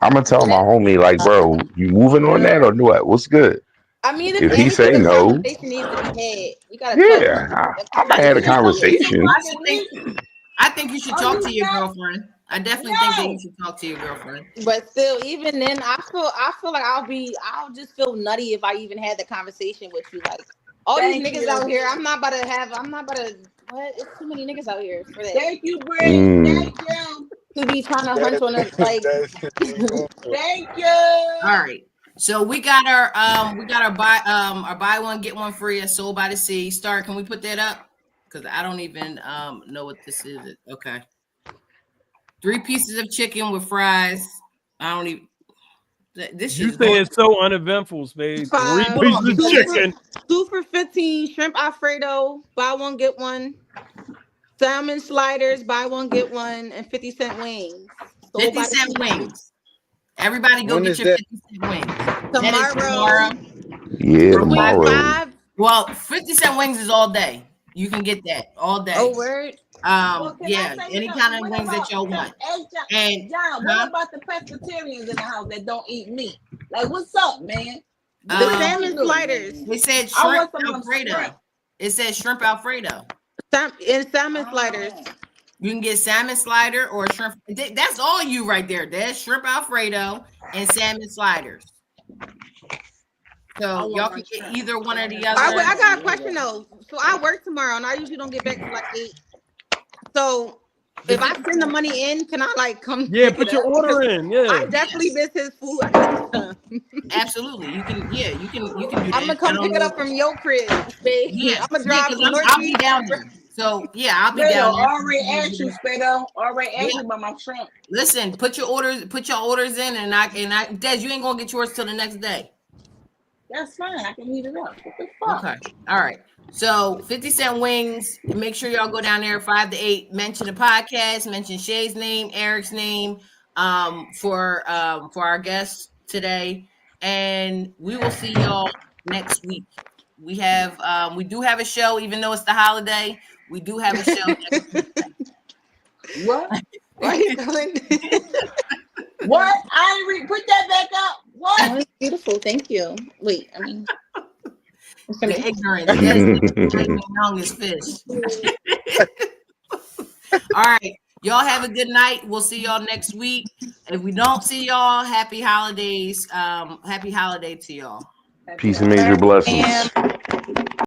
I'm gonna tell my That's homie like, bro, you moving on that no. or what? What's good? I mean, If he if say the no, conversation needs to be had, we gotta talk yeah, about it. That I might have a conversation needs to be You had. conversation. I should fucking think. me? I think you should Are talk you to your not? girlfriend. I definitely think that you No. should talk to your girlfriend. But still, even then, I feel like I'll just feel nutty if I even had the conversation with you. Like all these Thank niggas you. out here, I'm not about to. What? It's too many niggas out here for that. Thank you, Bree. Mm. Thank you. To be trying to hunch That, on a like. that's cool. Thank All you. right. So we got our buy one get one free at Sold by the Sea. Star, can we put that up? Because I don't even know what this is. Okay. 3 pieces of chicken with fries. I don't even this You shit is say going. it's so uneventful, Spade. 3 Five, Hold on, pieces of because two chicken. for, 2 for 15, shrimp Alfredo, buy one get one, salmon sliders, buy one get one, and 50-cent wings. Sold 50 by the cent sea. wings. Everybody go When get is your that? 50-cent wings. That is Tomorrow, tomorrow Yeah, from 5. tomorrow. between 5. Well, 50-cent wings is all day. You can get that all Oh, day. word. Well, can I Yeah, say any something? kind of What wings that about y'all some want. hey, And John? What huh? about the pescatarians in the house that don't eat meat? Like, what's up, man? What The we Um gonna salmon do, sliders. man? they said I shrimp want some of them shrimp. Alfredo. It says shrimp Alfredo. And salmon sliders. Oh, You can get salmon slider or shrimp. That's all you right there. There's shrimp Alfredo and salmon sliders. I So want y'all my can get shrimp. either one or Salmon the sliders other. I got a and question liver. though. So I work tomorrow, and I usually don't get back till like 8. So The if I 50 send the cent. money in, can I like come Yeah, pick it put your up? Because order in. I Yeah. definitely Yes, miss his food. I need some. absolutely. You can. Yeah, you can do I'm that. gonna I come don't pick it know. up from your crib, babe. Yeah, I'm gonna yeah, drive because from I'll be Northeast. down there. So yeah, I'll be Spedo down there. already asked you, Spedo. Already asked Yeah. you about my shrimp. Listen, put your orders in, and Des, you ain't gonna get yours till the next day. That's fine. I can heat it up. What the fuck? Okay. All right. So 50-cent wings. Make sure y'all go down there 5 to 8. Mention the podcast. Mention Shay's name, Eric's name, for our guests today, and we will see y'all next week. We do have a show, even though it's the holiday. We do have a show next What? Why you calling? What? I ain't put that back up. What? Oh, it's beautiful. Thank you. Wait, I mean, what's her The name? ignorance. That is not even young as fish. All right. Y'all have a good night. We'll see y'all next week. If we don't see y'all, happy holidays. Happy holiday to y'all. Happy Peace and major holidays. blessings.